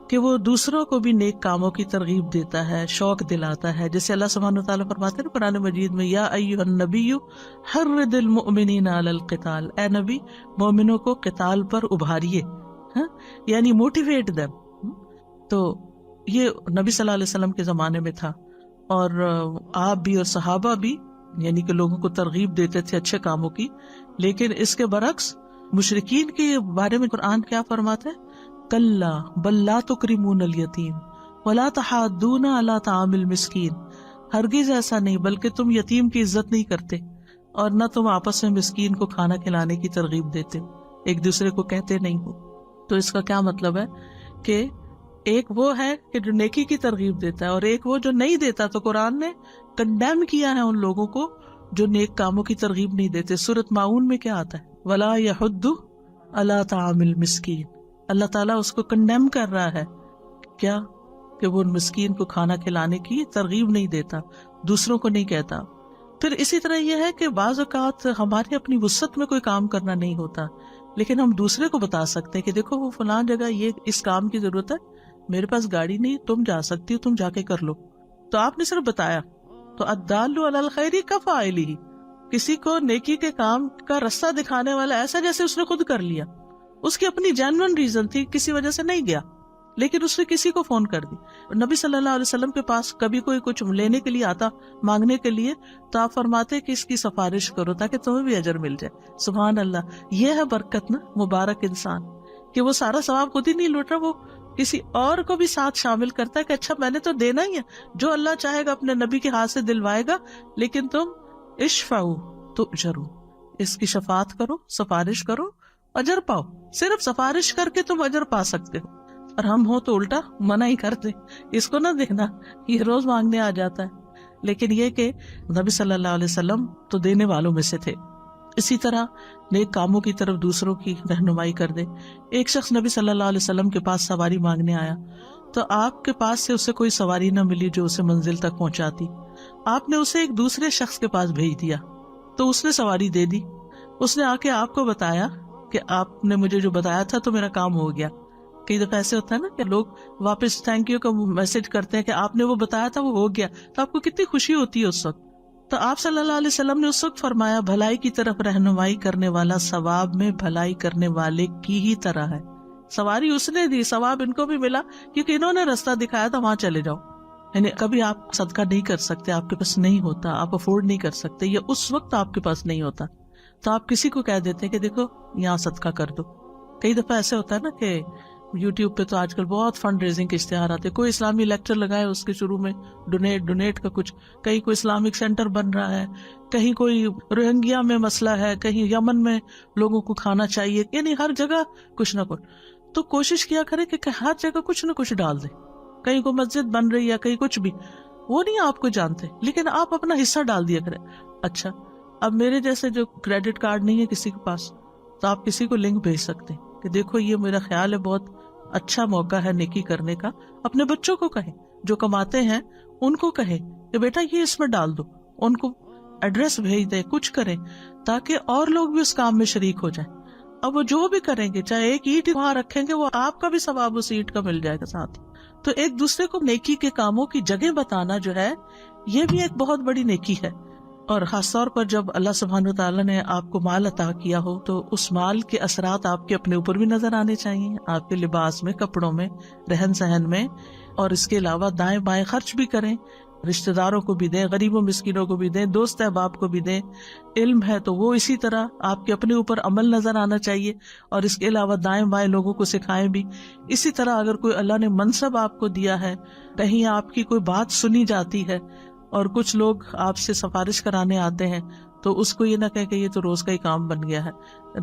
کہ وہ دوسروں کو بھی نیک کاموں کی ترغیب دیتا ہے, شوق دلاتا ہے. جیسے اللہ سبحانہ وتعالیٰ فرماتے ہیں قرآن مجید میں, یا ایھا النبی حرض المؤمنین علی القتال, اے نبی مومنوں کو قتال پر ابھاریے, یعنی موٹیویٹ دیم. تو یہ نبی صلی اللہ علیہ وسلم کے زمانے میں تھا, اور آپ بھی اور صحابہ بھی, یعنی کہ لوگوں کو ترغیب دیتے تھے اچھے کاموں کی. لیکن اس کے برعکس مشرکین کے بارے میں قرآن کیا فرماتا ہے؟ کلا بل لا تکرمون الیتیم ولا تحاضون علی طعام المسکین, ہرگز ایسا نہیں, بلکہ تم یتیم کی عزت نہیں کرتے اور نہ تم آپس میں مسکین کو کھانا کھلانے کی ترغیب دیتے ہو, ایک دوسرے کو کہتے نہیں ہو. تو اس کا کیا مطلب ہے کہ ایک وہ ہے کہ جو نیکی کی ترغیب دیتا ہے اور ایک وہ جو نہیں دیتا. تو قرآن نے کنڈیم کیا ہے ان لوگوں کو جو نیک کاموں کی ترغیب نہیں دیتے. سورۃ ماؤن میں کیا آتا ہے؟ ولا یحض علی طعام المسکین. اللہ تعالیٰ اس کو کنڈیم کر رہا ہے, کیا کہ وہ مسکین کو کھانا کھلانے کی ترغیب نہیں دیتا, دوسروں کو نہیں کہتا. پھر اسی طرح یہ ہے کہ بعض اوقات ہمارے اپنی وسعت میں کوئی کام کرنا نہیں ہوتا, لیکن ہم دوسرے کو بتا سکتے ہیں کہ دیکھو وہ فلاں جگہ یہ اس کام کی ضرورت ہے, میرے پاس گاڑی نہیں, تم جا سکتی ہو, تم جا کے کر لو. تو آپ نے صرف بتایا. تو الدال علی الخیر کفاعلہ, کسی کو نیکی کے کام کا رستہ دکھانے والا ایسا جیسے اس نے خود کر لیا. اس کی اپنی جینوئن ریزن تھی, کسی وجہ سے نہیں گیا, لیکن اس نے کسی کو فون کر دی. نبی صلی اللہ علیہ وسلم کے پاس کبھی کوئی کچھ لینے کے لیے آتا, مانگنے کے لیے, تو آپ فرماتے کہ اس کی سفارش کرو تاکہ تمہیں بھی اجر مل جائے. سبحان اللہ, یہ ہے برکت نا, مبارک انسان, کہ وہ سارا ثواب خود ہی نہیں لوٹ رہا, وہ کسی اور کو بھی ساتھ شامل کرتا ہے کہ اچھا میں نے تو دینا ہی ہے, جو اللہ چاہے گا اپنے نبی کے ہاتھ سے دلوائے گا, لیکن تم اشفعوا تؤجروا, اس کی شفاعت کرو, سفارش کرو, اجر پاؤ. صرف سفارش کر کے تم اجر پا سکتے ہو. اور ہم ہو تو الٹا منع ہی کرتے, اس کو نہ دیکھنا, یہ روز مانگنے آ جاتا ہے. لیکن یہ کہ نبی صلی اللہ علیہ وسلم تو دینے والوں میں سے تھے. اسی طرح نیک کاموں کی طرف دوسروں کی رہنمائی کر دے. ایک شخص نبی صلی اللہ علیہ وسلم کے پاس سواری مانگنے آیا تو آپ کے پاس سے اسے کوئی سواری نہ ملی جو اسے منزل تک پہنچاتی. آپ نے اسے ایک دوسرے شخص کے پاس بھیج دیا تو اس نے سواری دے دی. اس نے آ کے آپ کو بتایا کہ آپ نے مجھے جو بتایا تھا تو میرا کام ہو گیا. کئی دفعہ ایسے ہوتا ہے نا کہ لوگ واپس تھینک یو کا میسج کرتے ہیں کہ آپ نے وہ بتایا تھا وہ ہو گیا, تو آپ کو کتنی خوشی ہوتی ہے اس وقت. تو آپ صلی اللہ علیہ وسلم نے اس وقت فرمایا بھلائی کی طرف رہنمائی کرنے والا ثواب میں بھلائی کرنے والے کی ہی طرح ہے. سواری اس نے دی, ثواب ان کو بھی ملا کیونکہ انہوں نے راستہ دکھایا تھا, وہاں چلے جاؤ. یعنی کبھی آپ صدقہ نہیں کر سکتے, آپ کے پاس نہیں ہوتا, آپ افورڈ نہیں کر سکتے, یا اس وقت آپ کے پاس نہیں ہوتا تو آپ کسی کو کہہ دیتے کہ دیکھو یہاں صدقہ کر دو. کئی دفعہ ایسے ہوتا ہے نا کہ یوٹیوب پہ تو آج کل بہت فنڈ ریزنگ کے اشتہار آتے, کوئی اسلامی لیکچر لگائے اس کے شروع میں ڈونیٹ کا کچھ, کہیں کوئی اسلامک سینٹر بن رہا ہے, کہیں کوئی روہنگیا میں مسئلہ ہے, کہیں یمن میں لوگوں کو کھانا چاہیے, یعنی ہر جگہ کچھ نہ کچھ. تو کوشش کیا کرے کہ ہر جگہ کچھ نہ کچھ ڈال دے. کہیں کوئی مسجد بن رہی ہے, کہیں کچھ بھی, وہ نہیں آپ کو جانتے لیکن آپ اپنا حصہ ڈال دیا کرے. اچھا اب میرے جیسے جو کریڈٹ کارڈ نہیں ہے کسی کے پاس, تو آپ کسی کو لنک بھیج سکتے ہیں کہ دیکھو یہ میرا خیال ہے بہت اچھا موقع ہے نیکی کرنے کا. اپنے بچوں کو کہیں جو کماتے ہیں ان کو کہیں کہ بیٹا یہ اس میں ڈال دو, ان کو ایڈریس بھیج دیں, کچھ کریں تاکہ اور لوگ بھی اس کام میں شریک ہو جائیں. اب وہ جو بھی کریں گے, چاہے ایک اینٹ وہاں رکھیں گے, وہ آپ کا بھی ثواب اس اینٹ کا مل جائے گا ساتھ. تو ایک دوسرے کو نیکی کے کاموں کی جگہ بتانا جو ہے یہ بھی ایک بہت بڑی نیکی ہے. اور خاص طور پر جب اللہ سبحانہ وتعالیٰ نے آپ کو مال عطا کیا ہو تو اس مال کے اثرات آپ کے اپنے اوپر بھی نظر آنے چاہیے, آپ کے لباس میں, کپڑوں میں, رہن سہن میں. اور اس کے علاوہ دائیں بائیں خرچ بھی کریں, رشتہ داروں کو بھی دیں, غریبوں مسکینوں کو بھی دیں, دوست احباب کو بھی دیں. علم ہے تو وہ اسی طرح آپ کے اپنے اوپر عمل نظر آنا چاہیے, اور اس کے علاوہ دائیں بائیں لوگوں کو سکھائیں بھی. اسی طرح اگر کوئی اللہ نے منصب آپ کو دیا ہے, کہیں آپ کی کوئی بات سنی جاتی ہے اور کچھ لوگ آپ سے سفارش کرانے آتے ہیں, تو اس کو یہ نہ کہے کہ یہ تو روز کا ہی کام بن گیا ہے.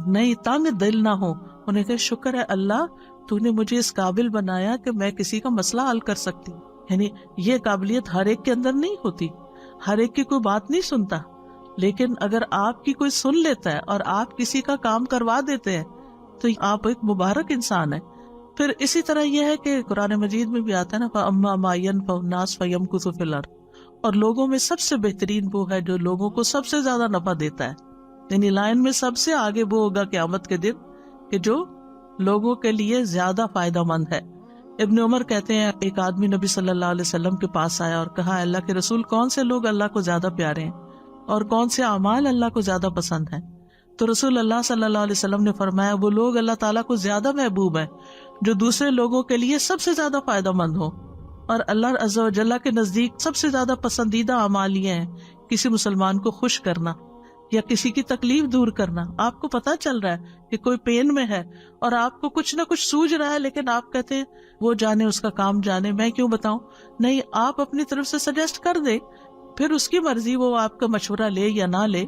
نہیں, تنگ دل نہ ہو, انہیں کہ شکر ہے اللہ تو نے مجھے اس قابل بنایا کہ میں کسی کا مسئلہ حل کر سکتی. یعنی یہ قابلیت ہر ایک کے اندر نہیں ہوتی, ہر ایک کی کوئی بات نہیں سنتا, لیکن اگر آپ کی کوئی سن لیتا ہے اور آپ کسی کا کام کروا دیتے ہیں تو آپ ایک مبارک انسان ہیں. پھر اسی طرح یہ ہے کہ قرآن مجید میں بھی آتا ہے نا فَأَمَّا مَا يَنْفَعُ النَّاسَ فَيَمْكُثُ فِي الْأَرْضِ, اور لوگوں میں سب سے بہترین وہ ہے جو لوگوں کو سب سے زیادہ نفع دیتا ہے. یعنی لائن میں سب سے آگے وہ ہوگا قیامت کے دن کہ جو لوگوں کے لیے زیادہ فائدہ مند ہے. ابن عمر کہتے ہیں ایک آدمی نبی صلی اللہ علیہ وسلم کے پاس آیا اور کہا اللہ کے رسول کون سے لوگ اللہ کو زیادہ پیارے ہیں اور کون سے اعمال اللہ کو زیادہ پسند ہیں؟ تو رسول اللہ صلی اللہ علیہ وسلم نے فرمایا وہ لوگ اللہ تعالیٰ کو زیادہ محبوب ہیں جو دوسرے لوگوں کے لیے سب سے زیادہ فائدہ مند ہوں, اور اللہ عز و جل کے نزدیک سب سے زیادہ پسندیدہ اعمال یہ ہیں کسی مسلمان کو خوش کرنا یا کسی کی تکلیف دور کرنا. آپ کو پتا چل رہا ہے کہ کوئی پین میں ہے اور آپ کو کچھ نہ کچھ سوج رہا ہے, لیکن آپ کہتے ہیں وہ جانے, اس کا کام جانے, میں کیوں بتاؤں. نہیں, آپ اپنی طرف سے سجیسٹ کر دیں, پھر اس کی مرضی, وہ آپ کا مشورہ لے یا نہ لے.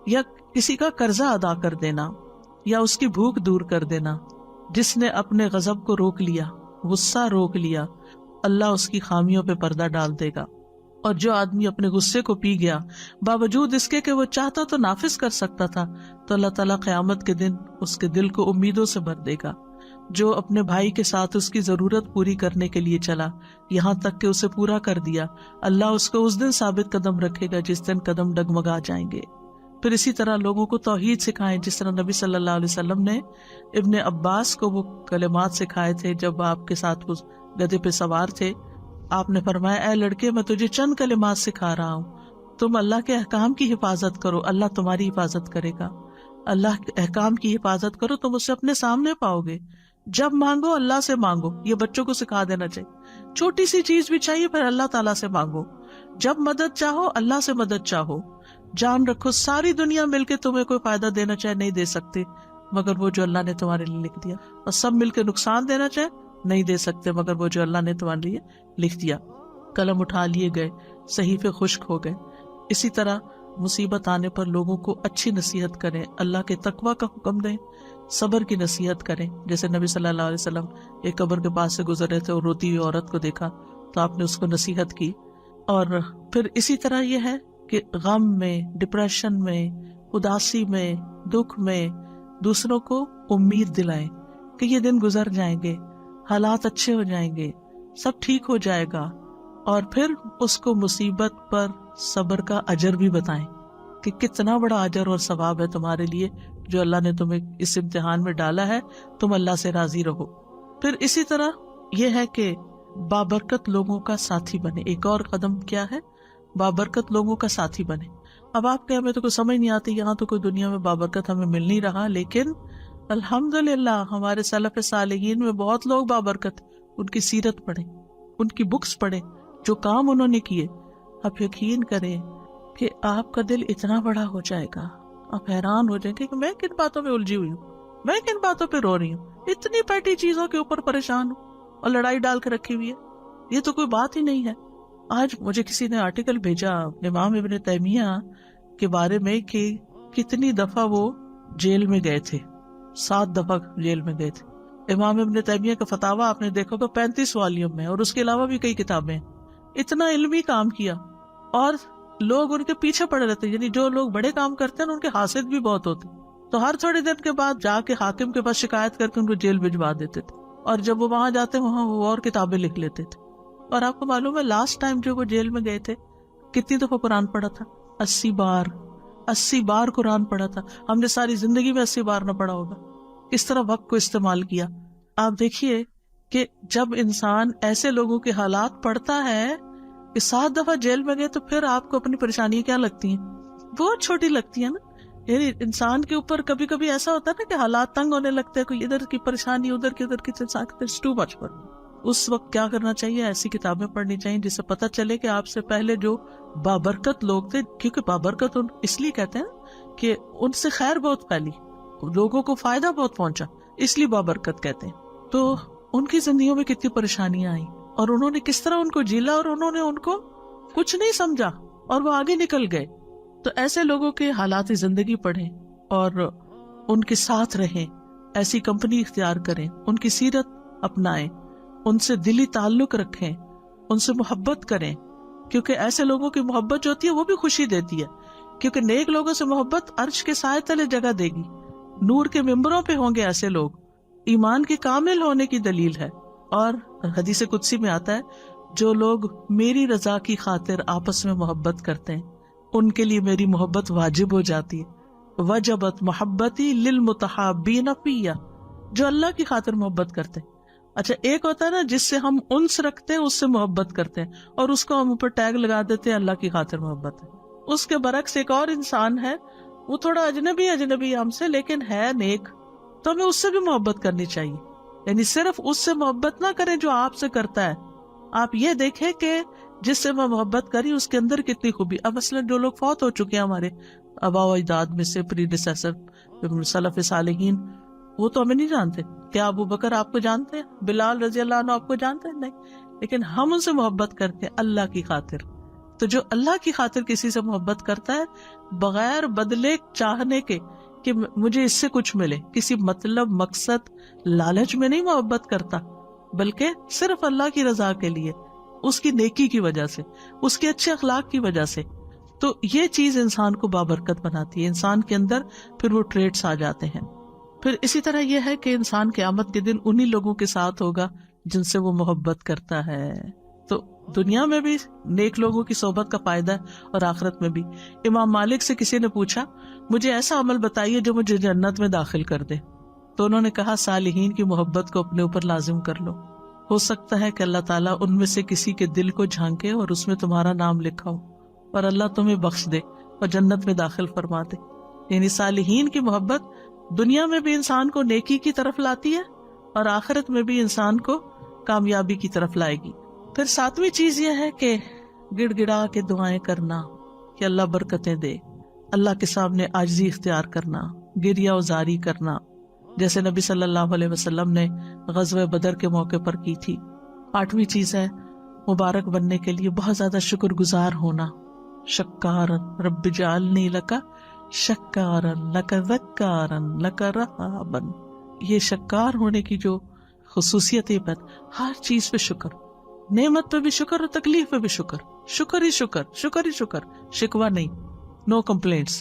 یا کسی کا قرضہ ادا کر دینا یا اس کی بھوک دور کر دینا. جس نے اپنے غضب کو روک لیا, غصہ روک لیا, اللہ اس کی خامیوں پہ پردہ ڈال دے گا. اور جو آدمی اپنے غصے کو پی گیا باوجود اس کے کہ وہ چاہتا تو نافذ کر سکتا تھا, تو اللہ تعالیٰ قیامت کے دن اس کے دل کو امیدوں سے بھر دے گا. جو اپنے بھائی کے ساتھ اس کی ضرورت پوری کرنے کے لیے چلا یہاں تک کہ اسے پورا کر دیا, اللہ اس کو اس دن ثابت قدم رکھے گا جس دن قدم ڈگمگا جائیں گے. پھر اسی طرح لوگوں کو توحید سکھائیں, جس طرح نبی صلی اللہ علیہ وسلم نے ابن عباس کو وہ کلمات سکھائے تھے جب آپ کے ساتھ وہ گدھے پہ سوار تھے. آپ نے فرمایا اے لڑکے میں تجھے چند کلمات سکھا رہا ہوں, تم اللہ کے احکام کی حفاظت کرو, اللہ تمہاری حفاظت کرے گا. اللہ کے احکام کی حفاظت کرو, تم اسے اپنے سامنے پاؤ گے. جب مانگو اللہ سے مانگو, یہ بچوں کو سکھا دینا چاہیے. چھوٹی سی چیز بھی چاہیے پھر اللہ تعالیٰ سے مانگو. جب مدد چاہو اللہ سے مدد چاہو. جان رکھو ساری دنیا مل کے تمہیں کوئی فائدہ دینا چاہے نہیں دے سکتے مگر وہ جو اللہ نے تمہارے لیے لکھ دیا, اور سب مل کے نقصان دینا چاہے نہیں دے سکتے مگر وہ جو اللہ نے تمہارے لیے لکھ دیا. قلم اٹھا لیے گئے, صحیفے خشک ہو گئے. اسی طرح مصیبت آنے پر لوگوں کو اچھی نصیحت کریں, اللہ کے تقوی کا حکم دیں, صبر کی نصیحت کریں. جیسے نبی صلی اللہ علیہ وسلم ایک قبر کے پاس سے گزر رہے تھے اور روتی ہوئی عورت کو دیکھا تو آپ نے اس کو نصیحت کی. اور پھر اسی طرح یہ ہے کہ غم میں, ڈپریشن میں, اداسی میں، دکھ میں دوسروں کو امید دلائیں کہ یہ دن گزر جائیں گے، حالات اچھے ہو جائیں گے، سب ٹھیک ہو جائے گا، اور پھر اس کو مصیبت پر صبر کا اجر بھی بتائیں کہ کتنا بڑا اجر اور ثواب ہے تمہارے لیے جو اللہ نے تمہیں اس امتحان میں ڈالا ہے، تم اللہ سے راضی رہو۔ پھر اسی طرح یہ ہے کہ بابرکت لوگوں کا ساتھی بنے۔ ایک اور قدم کیا ہے؟ بابرکت لوگوں کا ساتھی بنے۔ اب آپ کے ہمیں تو کوئی سمجھ نہیں آتی، یہاں تو کوئی دنیا میں بابرکت ہمیں مل نہیں رہا، لیکن الحمدللہ ہمارے سلف صالحین میں بہت لوگ بابرکت، ان کی سیرت پڑھیں، ان کی بکس پڑھیں، جو کام انہوں نے کیے۔ آپ یقین کریں کہ آپ کا دل اتنا بڑا ہو جائے گا، آپ حیران ہو جائیں گے کہ میں کن باتوں میں الجھی ہوئی ہوں، میں کن باتوں پہ رو رہی ہوں، اتنی پیٹی چیزوں کے اوپر پریشان ہوں اور لڑائی ڈال کے رکھی ہوئی ہے، یہ تو کوئی بات ہی نہیں ہے۔ آج مجھے کسی نے آرٹیکل بھیجا امام ابن تیمیہ کے بارے میں کہ کتنی دفعہ وہ جیل میں گئے تھے، 7 دفعہ جیل میں گئے تھے۔ امام ابن تیمیہ کا فتاویٰ آپ نے دیکھا تو 35 والیوم میں، اور اس کے علاوہ بھی کئی کتابیں۔ اتنا علمی کام کیا اور لوگ ان کے پیچھے پڑے رہتے، یعنی جو لوگ بڑے کام کرتے ہیں ان کے حاسد بھی بہت ہوتے، تو ہر تھوڑے دن کے بعد جا کے حاکم کے پاس شکایت کر کے ان کو جیل بھجوا دیتے تھے، اور جب وہ وہاں جاتے وہاں وہ اور کتابیں لکھ لیتے تھے۔ اور آپ کو معلوم ہے لاسٹ ٹائم جو وہ جیل میں گئے تھے کتنی دفعہ قرآن پڑھا تھا؟ 80 بار، 80 بار قرآن پڑھا تھا۔ ہم نے ساری زندگی میں 80 بار نہ پڑھا ہوگا۔ کس طرح وقت کو استعمال کیا۔ آپ دیکھیے کہ جب انسان ایسے لوگوں کے حالات پڑھتا ہے کہ 7 دفعہ جیل میں گئے، تو پھر آپ کو اپنی پریشانیاں کیا لگتی ہیں؟ بہت چھوٹی لگتی ہیں نا۔ یعنی انسان کے اوپر کبھی کبھی ایسا ہوتا ہے نا کہ حالات تنگ ہونے لگتے ہیں، کوئی ادھر کی پریشانی ادھر کی ٹو مچ پر۔ اس وقت کیا کرنا چاہیے؟ ایسی کتابیں پڑھنی چاہیے جس سے پتہ چلے کہ آپ سے پہلے جو بابرکت لوگ تھے، کیونکہ بابرکت اس لیے کہتے ہیں کہ ان سے خیر بہت پھیلی، لوگوں کو فائدہ بہت پہنچا، اس لیے بابرکت کہتے ہیں۔ تو ان کی زندگیوں میں کتنی پریشانیاں آئیں اور انہوں نے کس طرح ان کو جیلا، اور انہوں نے ان کو کچھ نہیں سمجھا اور وہ آگے نکل گئے۔ تو ایسے لوگوں کے حالات زندگی پڑھیں اور ان کے ساتھ رہیں، ایسی کمپنی اختیار کریں، ان کی سیرت اپنائیں، ان سے دلی تعلق رکھیں، ان سے محبت کریں، کیونکہ ایسے لوگوں کی محبت جو ہوتی ہے وہ بھی خوشی دیتی ہے، کیونکہ نیک لوگوں سے محبت عرش کے سائے تلے جگہ دے گی، نور کے ممبروں پہ ہوں گے ایسے لوگ، ایمان کے کامل ہونے کی دلیل ہے۔ اور حدیث قدسی میں آتا ہے جو لوگ میری رضا کی خاطر آپس میں محبت کرتے ہیں ان کے لیے میری محبت واجب ہو جاتی ہے، وجبت محبتی للمتحابین فیہ، جو اللہ کی خاطر محبت کرتے ہیں۔ اچھا ایک ہوتا ہے نا جس سے ہم انس رکھتے ہیں، اس سے محبت کرتے ہیں اور اس کو ہم اوپر ٹیگ لگا دیتے ہیں اللہ کی خاطر محبت ہے۔ اس کے برعکس ایک اور انسان ہے، وہ تھوڑا اجنبی ہم سے لیکن ہے نیک، تو ہمیں اس سے بھی محبت کرنی چاہیے۔ یعنی صرف اس سے محبت نہ کریں جو آپ سے کرتا ہے، آپ یہ دیکھیں کہ جس سے میں محبت کری اس کے اندر کتنی خوبی۔ اب مثلا جو لوگ فوت ہو چکے ہیں ہمارے آباء و اجداد میں سے، پریڈیسیسر سلف صالحین، وہ تو ہمیں نہیں جانتے۔ کیا ابو بکر آپ کو جانتے ہیں؟ بلال رضی اللہ عنہ آپ کو جانتے ہیں؟ نہیں، لیکن ہم ان سے محبت کرتے ہیں اللہ کی خاطر۔ تو جو اللہ کی خاطر کسی سے محبت کرتا ہے بغیر بدلے چاہنے کے کہ مجھے اس سے کچھ ملے، کسی مطلب مقصد لالچ میں نہیں محبت کرتا، بلکہ صرف اللہ کی رضا کے لیے، اس کی نیکی کی وجہ سے، اس کے اچھے اخلاق کی وجہ سے، تو یہ چیز انسان کو بابرکت بناتی ہے۔ انسان کے اندر پھر وہ ٹریٹس آ جاتے ہیں۔ پھر اسی طرح یہ ہے کہ انسان قیامت کے دن انہی لوگوں کے ساتھ ہوگا جن سے وہ محبت کرتا ہے۔ تو دنیا میں بھی نیک لوگوں کی صحبت کا فائدہ ہے اور آخرت میں بھی۔ امام مالک سے کسی نے پوچھا مجھے ایسا عمل بتائیے جو مجھے جنت میں داخل کر دے، تو انہوں نے کہا صالحین کی محبت کو اپنے اوپر لازم کر لو، ہو سکتا ہے کہ اللہ تعالیٰ ان میں سے کسی کے دل کو جھانکے اور اس میں تمہارا نام لکھا ہو اور اللہ تمہیں بخش دے اور جنت میں داخل فرما دے۔ یعنی صالحین کی محبت دنیا میں بھی انسان کو نیکی کی طرف لاتی ہے اور آخرت میں بھی انسان کو کامیابی کی طرف لائے گی۔ پھر 7ویں چیز یہ ہے کہ گڑ گڑا کے دعائیں کرنا کہ اللہ برکتیں دے، اللہ کے سامنے عاجزی اختیار کرنا، گریہ وزاری کرنا، جیسے نبی صلی اللہ علیہ وسلم نے غزوہ بدر کے موقع پر کی تھی۔ 8ویں چیز ہے مبارک بننے کے لیے بہت زیادہ شکر گزار ہونا، شکارن رب جعلنی لک شکارن لک ذکارن لک رہابن، یہ شکار ہونے کی جو خصوصیت ہے، ہر چیز پہ شکر، نعمت پہ بھی شکر اور تکلیف پہ بھی شکر، شکر ہی شکر، شکر ہی شکر، شکوہ نہیں، نو کمپلینٹس۔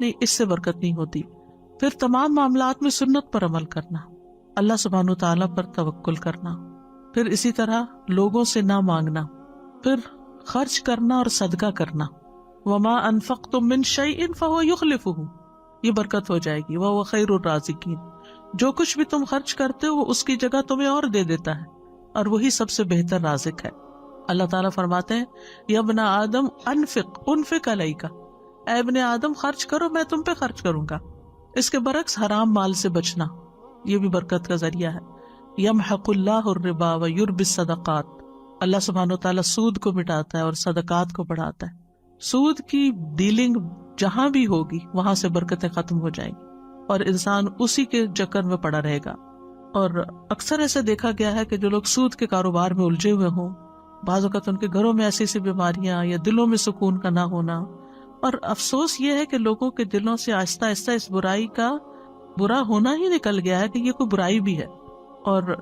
نہیں، اس سے برکت نہیں ہوتی۔ پھر تمام معاملات میں سنت پر عمل کرنا، اللہ سبحانہ تعالیٰ پر توکل کرنا، پھر اسی طرح لوگوں سے نہ مانگنا، پھر خرچ کرنا اور صدقہ کرنا۔ وما انفقتم من شیء فهو یخلفہ، یہ برکت ہو جائے گی۔ وہو خیر الرازقین، جو کچھ بھی تم خرچ کرتے ہو وہ اس کی جگہ تمہیں اور دے دیتا ہے، اور وہی سب سے بہتر رازق ہے۔ اللہ تعالیٰ فرماتے ہیں یا ابن آدم انفق علیک، اے ابن آدم خرچ کرو، میں تم پہ خرچ کروں گا۔ اس کے برعکس حرام مال سے بچنا، یہ بھی برکت کا ذریعہ ہے۔ یمحق اللہ الربا ویربی الصدقات، اللہ سبحانہ و تعالیٰ سود کو مٹاتا ہے اور صدقات کو بڑھاتا ہے۔ سود کی ڈیلنگ جہاں بھی ہوگی وہاں سے برکتیں ختم ہو جائیں گی اور انسان اسی کے چکر میں پڑا رہے گا۔ اور اکثر ایسے دیکھا گیا ہے کہ جو لوگ سود کے کاروبار میں الجھے ہوئے ہوں، بعض اوقات ان کے گھروں میں ایسی ایسی بیماریاں یا دلوں میں سکون کا نہ ہونا، اور افسوس یہ ہے کہ لوگوں کے دلوں سے آہستہ آہستہ اس برائی کا برا ہونا ہی نکل گیا ہے کہ یہ کوئی برائی بھی ہے، اور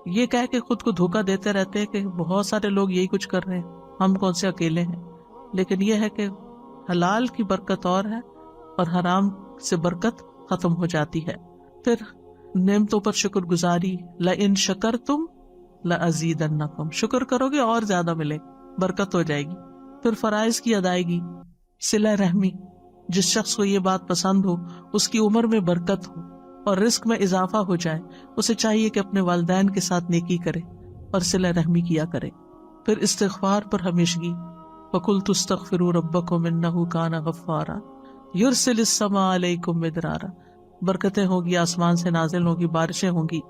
یہ کہہ کے خود کو دھوکہ دیتے رہتے ہیں کہ بہت سارے لوگ یہی کچھ کر رہے ہیں، ہم کون سے اکیلے ہیں۔ لیکن یہ ہے کہ حلال کی برکت اور ہے اور حرام سے برکت ختم ہو جاتی ہے۔ پھر نعمتوں پر شکر گزاری، لئن شکرتم لازیدنکم، شکر کرو گے اور زیادہ ملے، برکت ہو جائے گی۔ پھر فرائض کی ادائیگی، صلہ رحمی، جس شخص کو یہ بات پسند ہو، اس کی عمر میں برکت ہو اور رزق میں اضافہ ہو جائے، اسے چاہیے کہ اپنے والدین کے ساتھ نیکی کرے اور صلہ رحمی کیا کرے۔ پھر استغفار پر ہمیشگی، وَقُلْتُ اسْتَغْفِرُوا رَبَّكُمْ إِنَّهُ كَانَ غَفَّارًا يُرْسِلِ السَّمَاءَ عَلَيْكُمْ مِدْرَارًا، برکتیں ہوگی، آسمان سے نازل ہوگی، بارشیں ہوں گی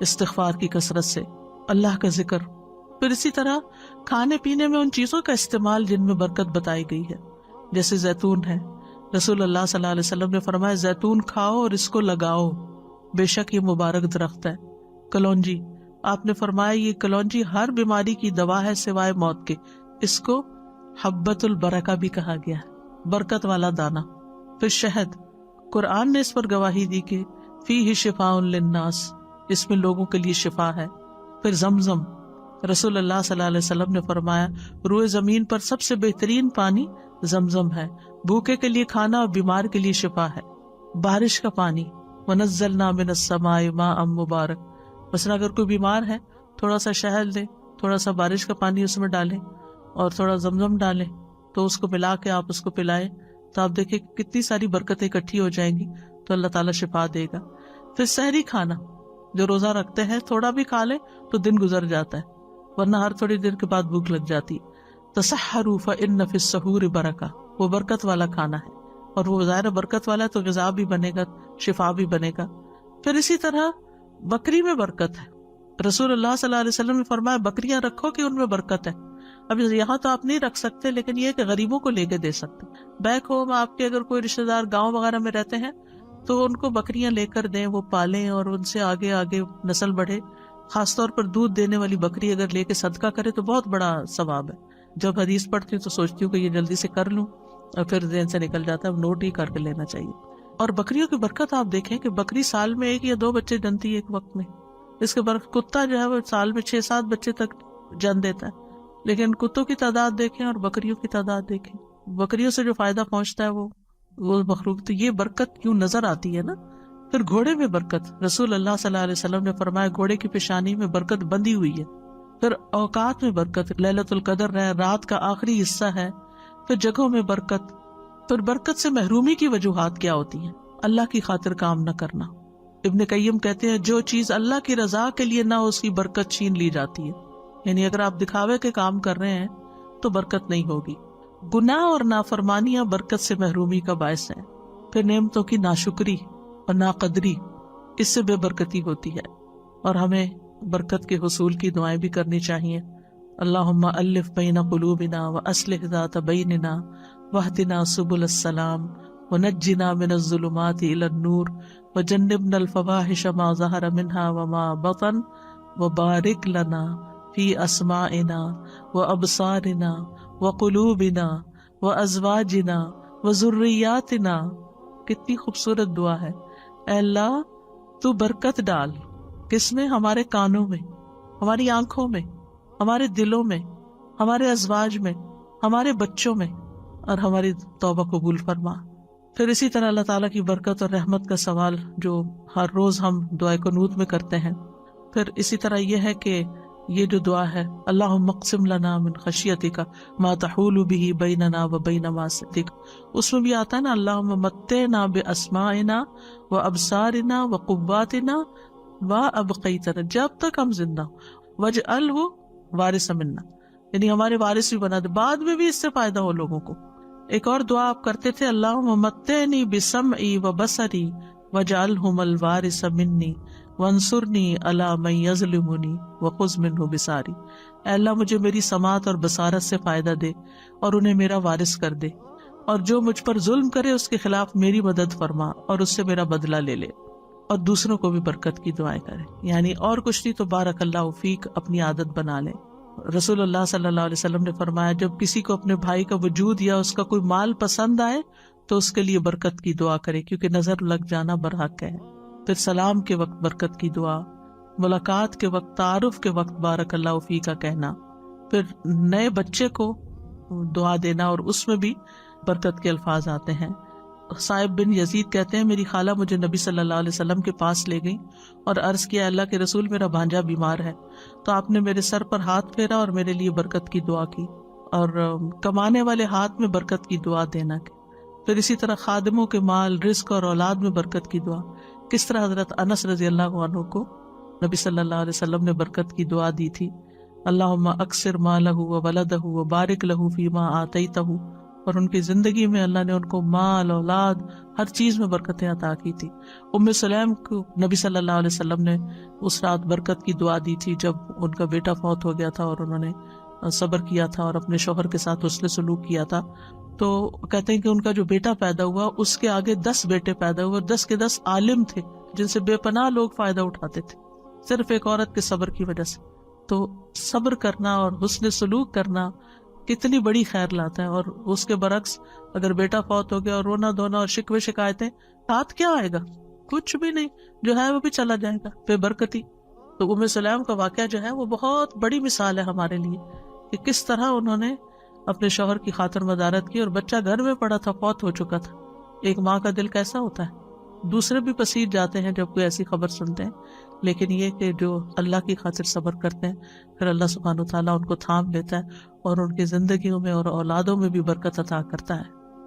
استغفار کی کثرت سے، اللہ کا ذکر۔ پھر اسی طرح کھانے پینے میں ان چیزوں کا استعمال جن میں برکت بتائی گئی ہے، جیسے زیتون ہے۔ رسول اللہ صلی اللہ علیہ وسلم نے فرمایا زیتون کھاؤ اور اس کو لگاؤ، بے شک یہ مبارک درخت ہے۔ کلونجی، آپ نے فرمایا یہ کلونجی ہر بیماری کی دوا ہے سوائے موت کے، اس کو حبۃ البرکہ بھی کہا گیا ہے، برکت والا دانہ۔ پھر شہد، قرآن نے اس پر گواہی دی کہ فیہ شفاء للناس، اس میں لوگوں کے لیے شفا ہے۔ پھر زمزم، رسول اللہ صلی اللہ علیہ وسلم نے فرمایا روئے زمین پر سب سے بہترین پانی زمزم ہے، بھوکے کے لیے کھانا اور بیمار کے لیے شفا ہے۔ بارش کا پانی، وَنَزَّلْنَا مِنَ السَّمَاءِ مَاءً مُبَارَكًا، مثلا اگر کوئی بیمار ہے تھوڑا سا شہد لیں، تھوڑا سا بارش کا پانی اس میں ڈالیں اور تھوڑا زمزم ڈالیں تو اس کو ملا کے آپ اس کو پلائیں تو آپ دیکھیں کہ کتنی ساری برکتیں اکٹھی ہو جائیں گی، تو اللہ تعالیٰ شفا دے گا۔ پھر سحری کھانا، جو روزہ رکھتے ہیں تھوڑا بھی کھا لیں تو دن گزر جاتا ہے، ورنہ ہر تھوڑی دیر کے بعد بھوک لگ جاتی ہے۔ تسحروا فإن فی السحور برکہ، وہ برکت والا کھانا ہے، اور وہ ظاہر برکت والا ہے تو غذا بھی بنے گا، شفا بھی بنے گا۔ پھر اسی طرح بکری میں برکت ہے، رسول اللہ صلی اللہ علیہ وسلم نے فرمایا بکریاں رکھو کہ ان میں برکت ہے۔ اب یہاں تو آپ نہیں رکھ سکتے، لیکن یہ ہے کہ غریبوں کو لے کے دے سکتے۔ بیک ہوم آپ کے اگر کوئی رشتہ دار گاؤں وغیرہ میں رہتے ہیں تو ان کو بکریاں لے کر دیں، وہ پالیں اور ان سے آگے آگے نسل بڑھے۔ خاص طور پر دودھ دینے والی بکری اگر لے کے صدقہ کرے تو بہت بڑا ثواب ہے۔ جب حدیث پڑھتی ہوں تو سوچتی ہوں کہ یہ جلدی سے کر لوں، اور پھر ذہن سے نکل جاتا ہے، نوٹ ہی کر کے لینا چاہیے۔ اور بکریوں کی برکت آپ دیکھیں کہ بکری سال میں 1 یا 2 بچے جنتی ہے ایک وقت میں۔ اس کے برعکس کتا جو ہے وہ سال میں 6-7 بچے تک جن دیتا ہے، لیکن کتوں کی تعداد دیکھیں اور بکریوں کی تعداد دیکھیں، بکریوں سے جو فائدہ پہنچتا ہے وہ مخلوق، تو یہ برکت کیوں نظر آتی ہے نا۔ پھر گھوڑے میں برکت، رسول اللہ صلی اللہ علیہ وسلم نے فرمایا گھوڑے کی پیشانی میں برکت بندھی ہوئی ہے۔ پھر اوقات میں برکت، لیلۃ القدر ہے، رات کا آخری حصہ ہے۔ پھر جگہوں میں برکت۔ پھر برکت سے محرومی کی وجوہات کیا ہوتی ہیں؟ اللہ کی خاطر کام نہ کرنا۔ ابن قیم کہتے ہیں جو چیز اللہ کی رضا کے لیے نہ ہو اس کی برکت چھین لی جاتی ہے، یعنی اگر آپ دکھاوے کے کام کر رہے ہیں تو برکت نہیں ہوگی۔ گناہ اور نافرمانیاں برکت سے محرومی کا باعث ہیں۔ پھر نعمتوں کی ناشکری اور ناقدری، اس سے بے برکتی ہوتی ہے، اور ہمیں برکت کے حصول کی دعائیں بھی کرنی چاہیے۔ اللہم الف بین قلوبنا واصلح ذات بیننا واہدنا سبل السلام ونجنا من الظلمات الى النور وجنبنا الفواحش ما ظہر منها وما بطن وبارک لنا فی اسماعنا وابصارنا وقلوبنا وازواجنا وذریاتنا۔ کتنی خوبصورت دعا ہے۔ اے اللہ تو برکت ڈال، کس میں؟ ہمارے کانوں میں، ہماری آنکھوں میں، ہمارے دلوں میں، ہمارے ازواج میں، ہمارے بچوں میں، اور ہماری توبہ قبول فرما۔ پھر اسی طرح اللہ تعالیٰ کی برکت اور رحمت کا سوال جو ہر روز ہم دعائے قنوت میں کرتے ہیں. پھر اسی طرح یہ ہے کہ یہ جو دعا ہے اللہم اقسم لنا من خشیتک ما تحول به بیننا وبین معصیتک، اس میں بھی آتا ہے نا اللہم متعنا باسماعنا وابصارنا وقواتنا وابقیتنا، جب تک ہم زندہ ہوں، واجعلہ وارث منا، یعنی ہمارے وارث بھی بنا دے، بعد میں بھی اس سے فائدہ ہو لوگوں کو. ایک اور دعا آپ کرتے تھے اللہم متعنی بسمعی وبصری واجعلہم الوارث منی وانصرنی علی من یظلمنی وخذ منہ بصاری، اے اللہ مجھے میری سماعت اور بصارت سے فائدہ دے اور انہیں میرا وارث کر دے، اور جو مجھ پر ظلم کرے اس کے خلاف میری مدد فرما اور اس سے میرا بدلہ لے لے، اور دوسروں کو بھی برکت کی دعائیں کرے. یعنی اور کچھ نہیں تو بارک اللہ فیک اپنی عادت بنا لے. رسول اللہ صلی اللہ علیہ وسلم نے فرمایا جب کسی کو اپنے بھائی کا وجود یا اس کا کوئی مال پسند آئے تو اس کے لیے برکت کی دعا کرے، کیونکہ نظر لگ جانا برحق ہے. پھر سلام کے وقت برکت کی دعا، ملاقات کے وقت، تعارف کے وقت بارک اللہ فیک کا کہنا، پھر نئے بچے کو دعا دینا اور اس میں بھی برکت کے الفاظ آتے ہیں. صائب بن یزید کہتے ہیں میری خالہ مجھے نبی صلی اللہ علیہ وسلم کے پاس لے گئی اور عرض کیا اللہ کے رسول میرا بھانجا بیمار ہے، تو آپ نے میرے سر پر ہاتھ پھیرا اور میرے لیے برکت کی دعا کی، اور کمانے والے ہاتھ میں برکت کی دعا دینا. پھر اسی طرح خادموں کے مال، رزق اور اولاد میں برکت کی دعا. کس طرح حضرت انس رضی اللہ عنہ کو نبی صلی اللہ علیہ وسلم نے برکت کی دعا دی تھی اللہم اکثر مالہ وولدہ وبارک لہ فیما آتیتہ، اور ان کی زندگی میں اللہ نے ان کو مال، اولاد، ہر چیز میں برکتیں عطا کی تھی. ام سلیم کو نبی صلی اللہ علیہ وسلم نے اس رات برکت کی دعا دی تھی جب ان کا بیٹا فوت ہو گیا تھا اور انہوں نے صبر کیا تھا اور اپنے شوہر کے ساتھ حسن سلوک کیا تھا. تو کہتے ہیں کہ ان کا جو بیٹا پیدا ہوا اس کے آگے 10 بیٹے پیدا ہوئے، 10 کے 10 عالم تھے جن سے بے پناہ لوگ فائدہ اٹھاتے تھے صرف ایک عورت کے صبر کی وجہ سے. تو صبر کرنا اور حسن سلوک کرنا کتنی بڑی خیر لاتا ہے. اور اس کے برعکس اگر بیٹا فوت ہو گیا اور رونا دھونا اور شکوے شکایتیں، ہاتھ کیا آئے گا؟ کچھ بھی نہیں، جو ہے وہ بھی چلا جائے گا بے برکتی. تو ام سلیم کا واقعہ جو ہے وہ بہت بڑی مثال ہے ہمارے لیے کہ کس طرح انہوں نے اپنے شوہر کی خاطر مدارت کی، اور بچہ گھر میں پڑا تھا، فوت ہو چکا تھا. ایک ماں کا دل کیسا ہوتا ہے، دوسرے بھی پسیج جاتے ہیں جب کوئی ایسی خبر سنتے ہیں، لیکن یہ کہ جو اللہ کی خاطر صبر کرتے ہیں پھر اللہ سبحانہ وتعالیٰ ان کو تھام لیتا ہے اور ان کی زندگیوں میں اور اولادوں میں بھی برکت عطا کرتا ہے.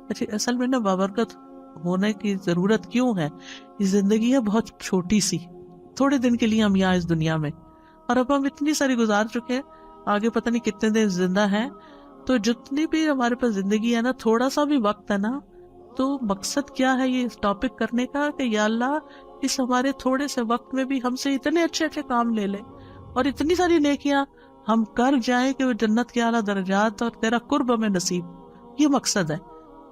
اچھا، اصل میں نا بابرکت ہونے کی ضرورت کیوں ہے؟ یہ زندگی ہے بہت چھوٹی سی، تھوڑے دن کے لیے ہم یہاں اس دنیا میں، اور اب ہم اتنی ساری گزار چکے ہیں، آگے پتہ نہیں کتنے دن زندہ ہیں. تو جتنی بھی ہمارے پاس زندگی ہے نا، تھوڑا سا بھی وقت ہے نا، تو مقصد کیا ہے یہ ٹاپک کرنے کا کہ یا اللہ اس ہمارے تھوڑے سے وقت میں بھی ہم سے اتنے اچھے اچھے کام لے لے اور اتنی ساری نیکیاں ہم کر جائیں کہ وہ جنت کے اعلیٰ درجات اور تیرا قرب ہمیں نصیب. یہ مقصد ہے،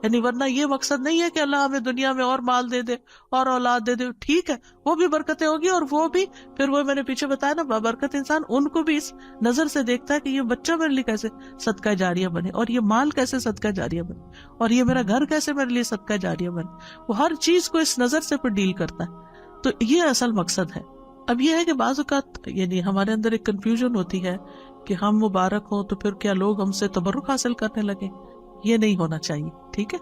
یعنی ورنہ یہ مقصد نہیں ہے کہ اللہ ہمیں دنیا میں اور مال دے دے اور اولاد دے دے. ٹھیک ہے، وہ بھی برکتیں ہوگی، اور وہ بھی پھر وہ میں نے پیچھے بتایا نا بابرکت انسان ان کو بھی اس نظر سے دیکھتا ہے کہ یہ بچہ میرے لیے کیسے صدقہ جاریہ بنے، اور یہ مال کیسے صدقہ جاریہ بنے، اور یہ میرا گھر کیسے میرے لیے صدقہ جاریہ بنے. وہ ہر چیز کو اس نظر سے پھر ڈیل کرتا ہے. تو یہ اصل مقصد ہے. اب یہ ہے کہ بعض اوقات یعنی ہمارے اندر ایک کنفیوژن ہوتی ہے کہ ہم مبارک ہوں تو پھر کیا لوگ ہم سے تبرک حاصل کرنے لگے. یہ نہیں ہونا چاہیے. ٹھیک ہے،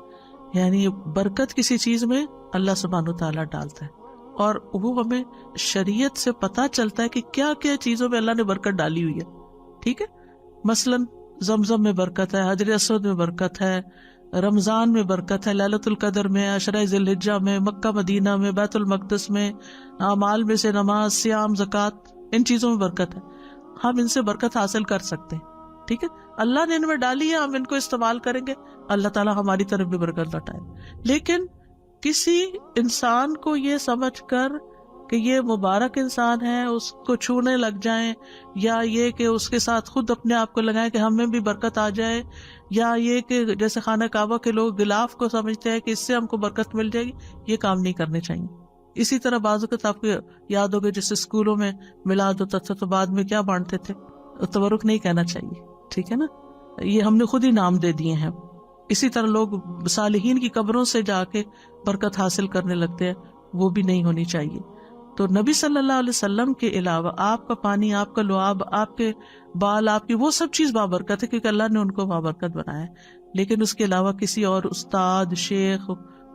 یعنی برکت کسی چیز میں اللہ سبحانہ وتعالیٰ ڈالتا ہے، اور وہ ہمیں شریعت سے پتہ چلتا ہے کہ کیا کیا چیزوں میں اللہ نے برکت ڈالی ہوئی ہے. ٹھیک ہے، مثلاً زمزم میں برکت ہے، حجر اسود میں برکت ہے، رمضان میں برکت ہے، لیلۃ القدر میں، عشرہ ذی الحجہ میں، مکہ مدینہ میں، بیت المقدس میں، اعمال میں سے نماز، سیام، زکوٰۃ، ان چیزوں میں برکت ہے. ہم ان سے برکت حاصل کر سکتے ہیں. ٹھیک ہے، اللہ نے ان میں ڈالی ہے، ہم ان کو استعمال کریں گے، اللہ تعالیٰ ہماری طرف بھی برکت لوٹائے. لیکن کسی انسان کو یہ سمجھ کر کہ یہ مبارک انسان ہے اس کو چھونے لگ جائیں، یا یہ کہ اس کے ساتھ خود اپنے آپ کو لگائیں کہ ہمیں بھی برکت آ جائے، یا یہ کہ جیسے خانہ کعبہ کے لوگ غلاف کو سمجھتے ہیں کہ اس سے ہم کو برکت مل جائے گی، یہ کام نہیں کرنے چاہیے. اسی طرح بعض اوقات آپ کو یاد ہوگا جیسے اسکولوں میں میلاد ہوتا تھا تو بعد میں کیا بانٹتے تھے، تبرک نہیں کہنا چاہیے. ٹھیک ہے نا، یہ ہم نے خود ہی نام دے دیے ہیں. اسی طرح لوگ صالحین کی قبروں سے جا کے برکت حاصل کرنے لگتے ہیں، وہ بھی نہیں ہونی چاہیے. تو نبی صلی اللہ علیہ وسلم کے علاوہ آپ کا پانی، آپ کا لعاب، آپ کے بال، آپ کی وہ سب چیز بابرکت ہے کیونکہ اللہ نے ان کو بابرکت بنایا ہے. لیکن اس کے علاوہ کسی اور استاد، شیخ،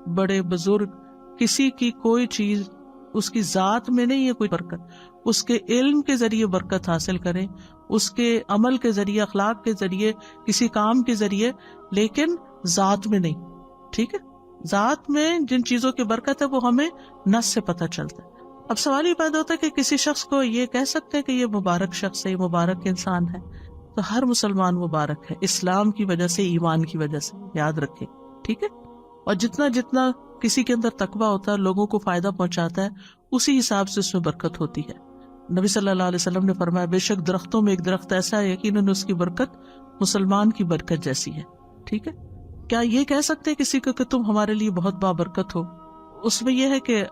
بڑے بزرگ، کسی کی کوئی چیز اس کی ذات میں نہیں ہے کوئی برکت، اس کے علم کے ذریعے برکت حاصل کریں، اس کے عمل کے ذریعے، اخلاق کے ذریعے، کسی کام کے ذریعے، لیکن ذات میں نہیں. ٹھیک ہے، ذات میں جن چیزوں کی برکت ہے وہ ہمیں نص سے پتہ چلتا ہے. اب سوال یہ پیدا ہوتا ہے کہ کسی شخص کو یہ کہہ سکتے ہیں کہ یہ مبارک شخص ہے، یہ مبارک انسان ہے. تو ہر مسلمان مبارک ہے، اسلام کی وجہ سے، ایمان کی وجہ سے، یاد رکھیں. ٹھیک ہے، اور جتنا جتنا کسی کے اندر تقویٰ ہوتا ہے، لوگوں کو فائدہ پہنچاتا ہے، اسی حساب سے اس میں برکت ہوتی ہے. نبی صلی اللہ علیہ وسلم نے فرمایا بے شک درختوں میں ایک درخت ایسا ہے یقیناً اس کی برکت مسلمان کی برکت جیسی ہے. ٹھیک ہے، کیا یہ کہہ سکتے ہیں کسی کو کہ تم ہمارے لیے بہت بابرکت ہو؟ اس میں یہ ہے کہ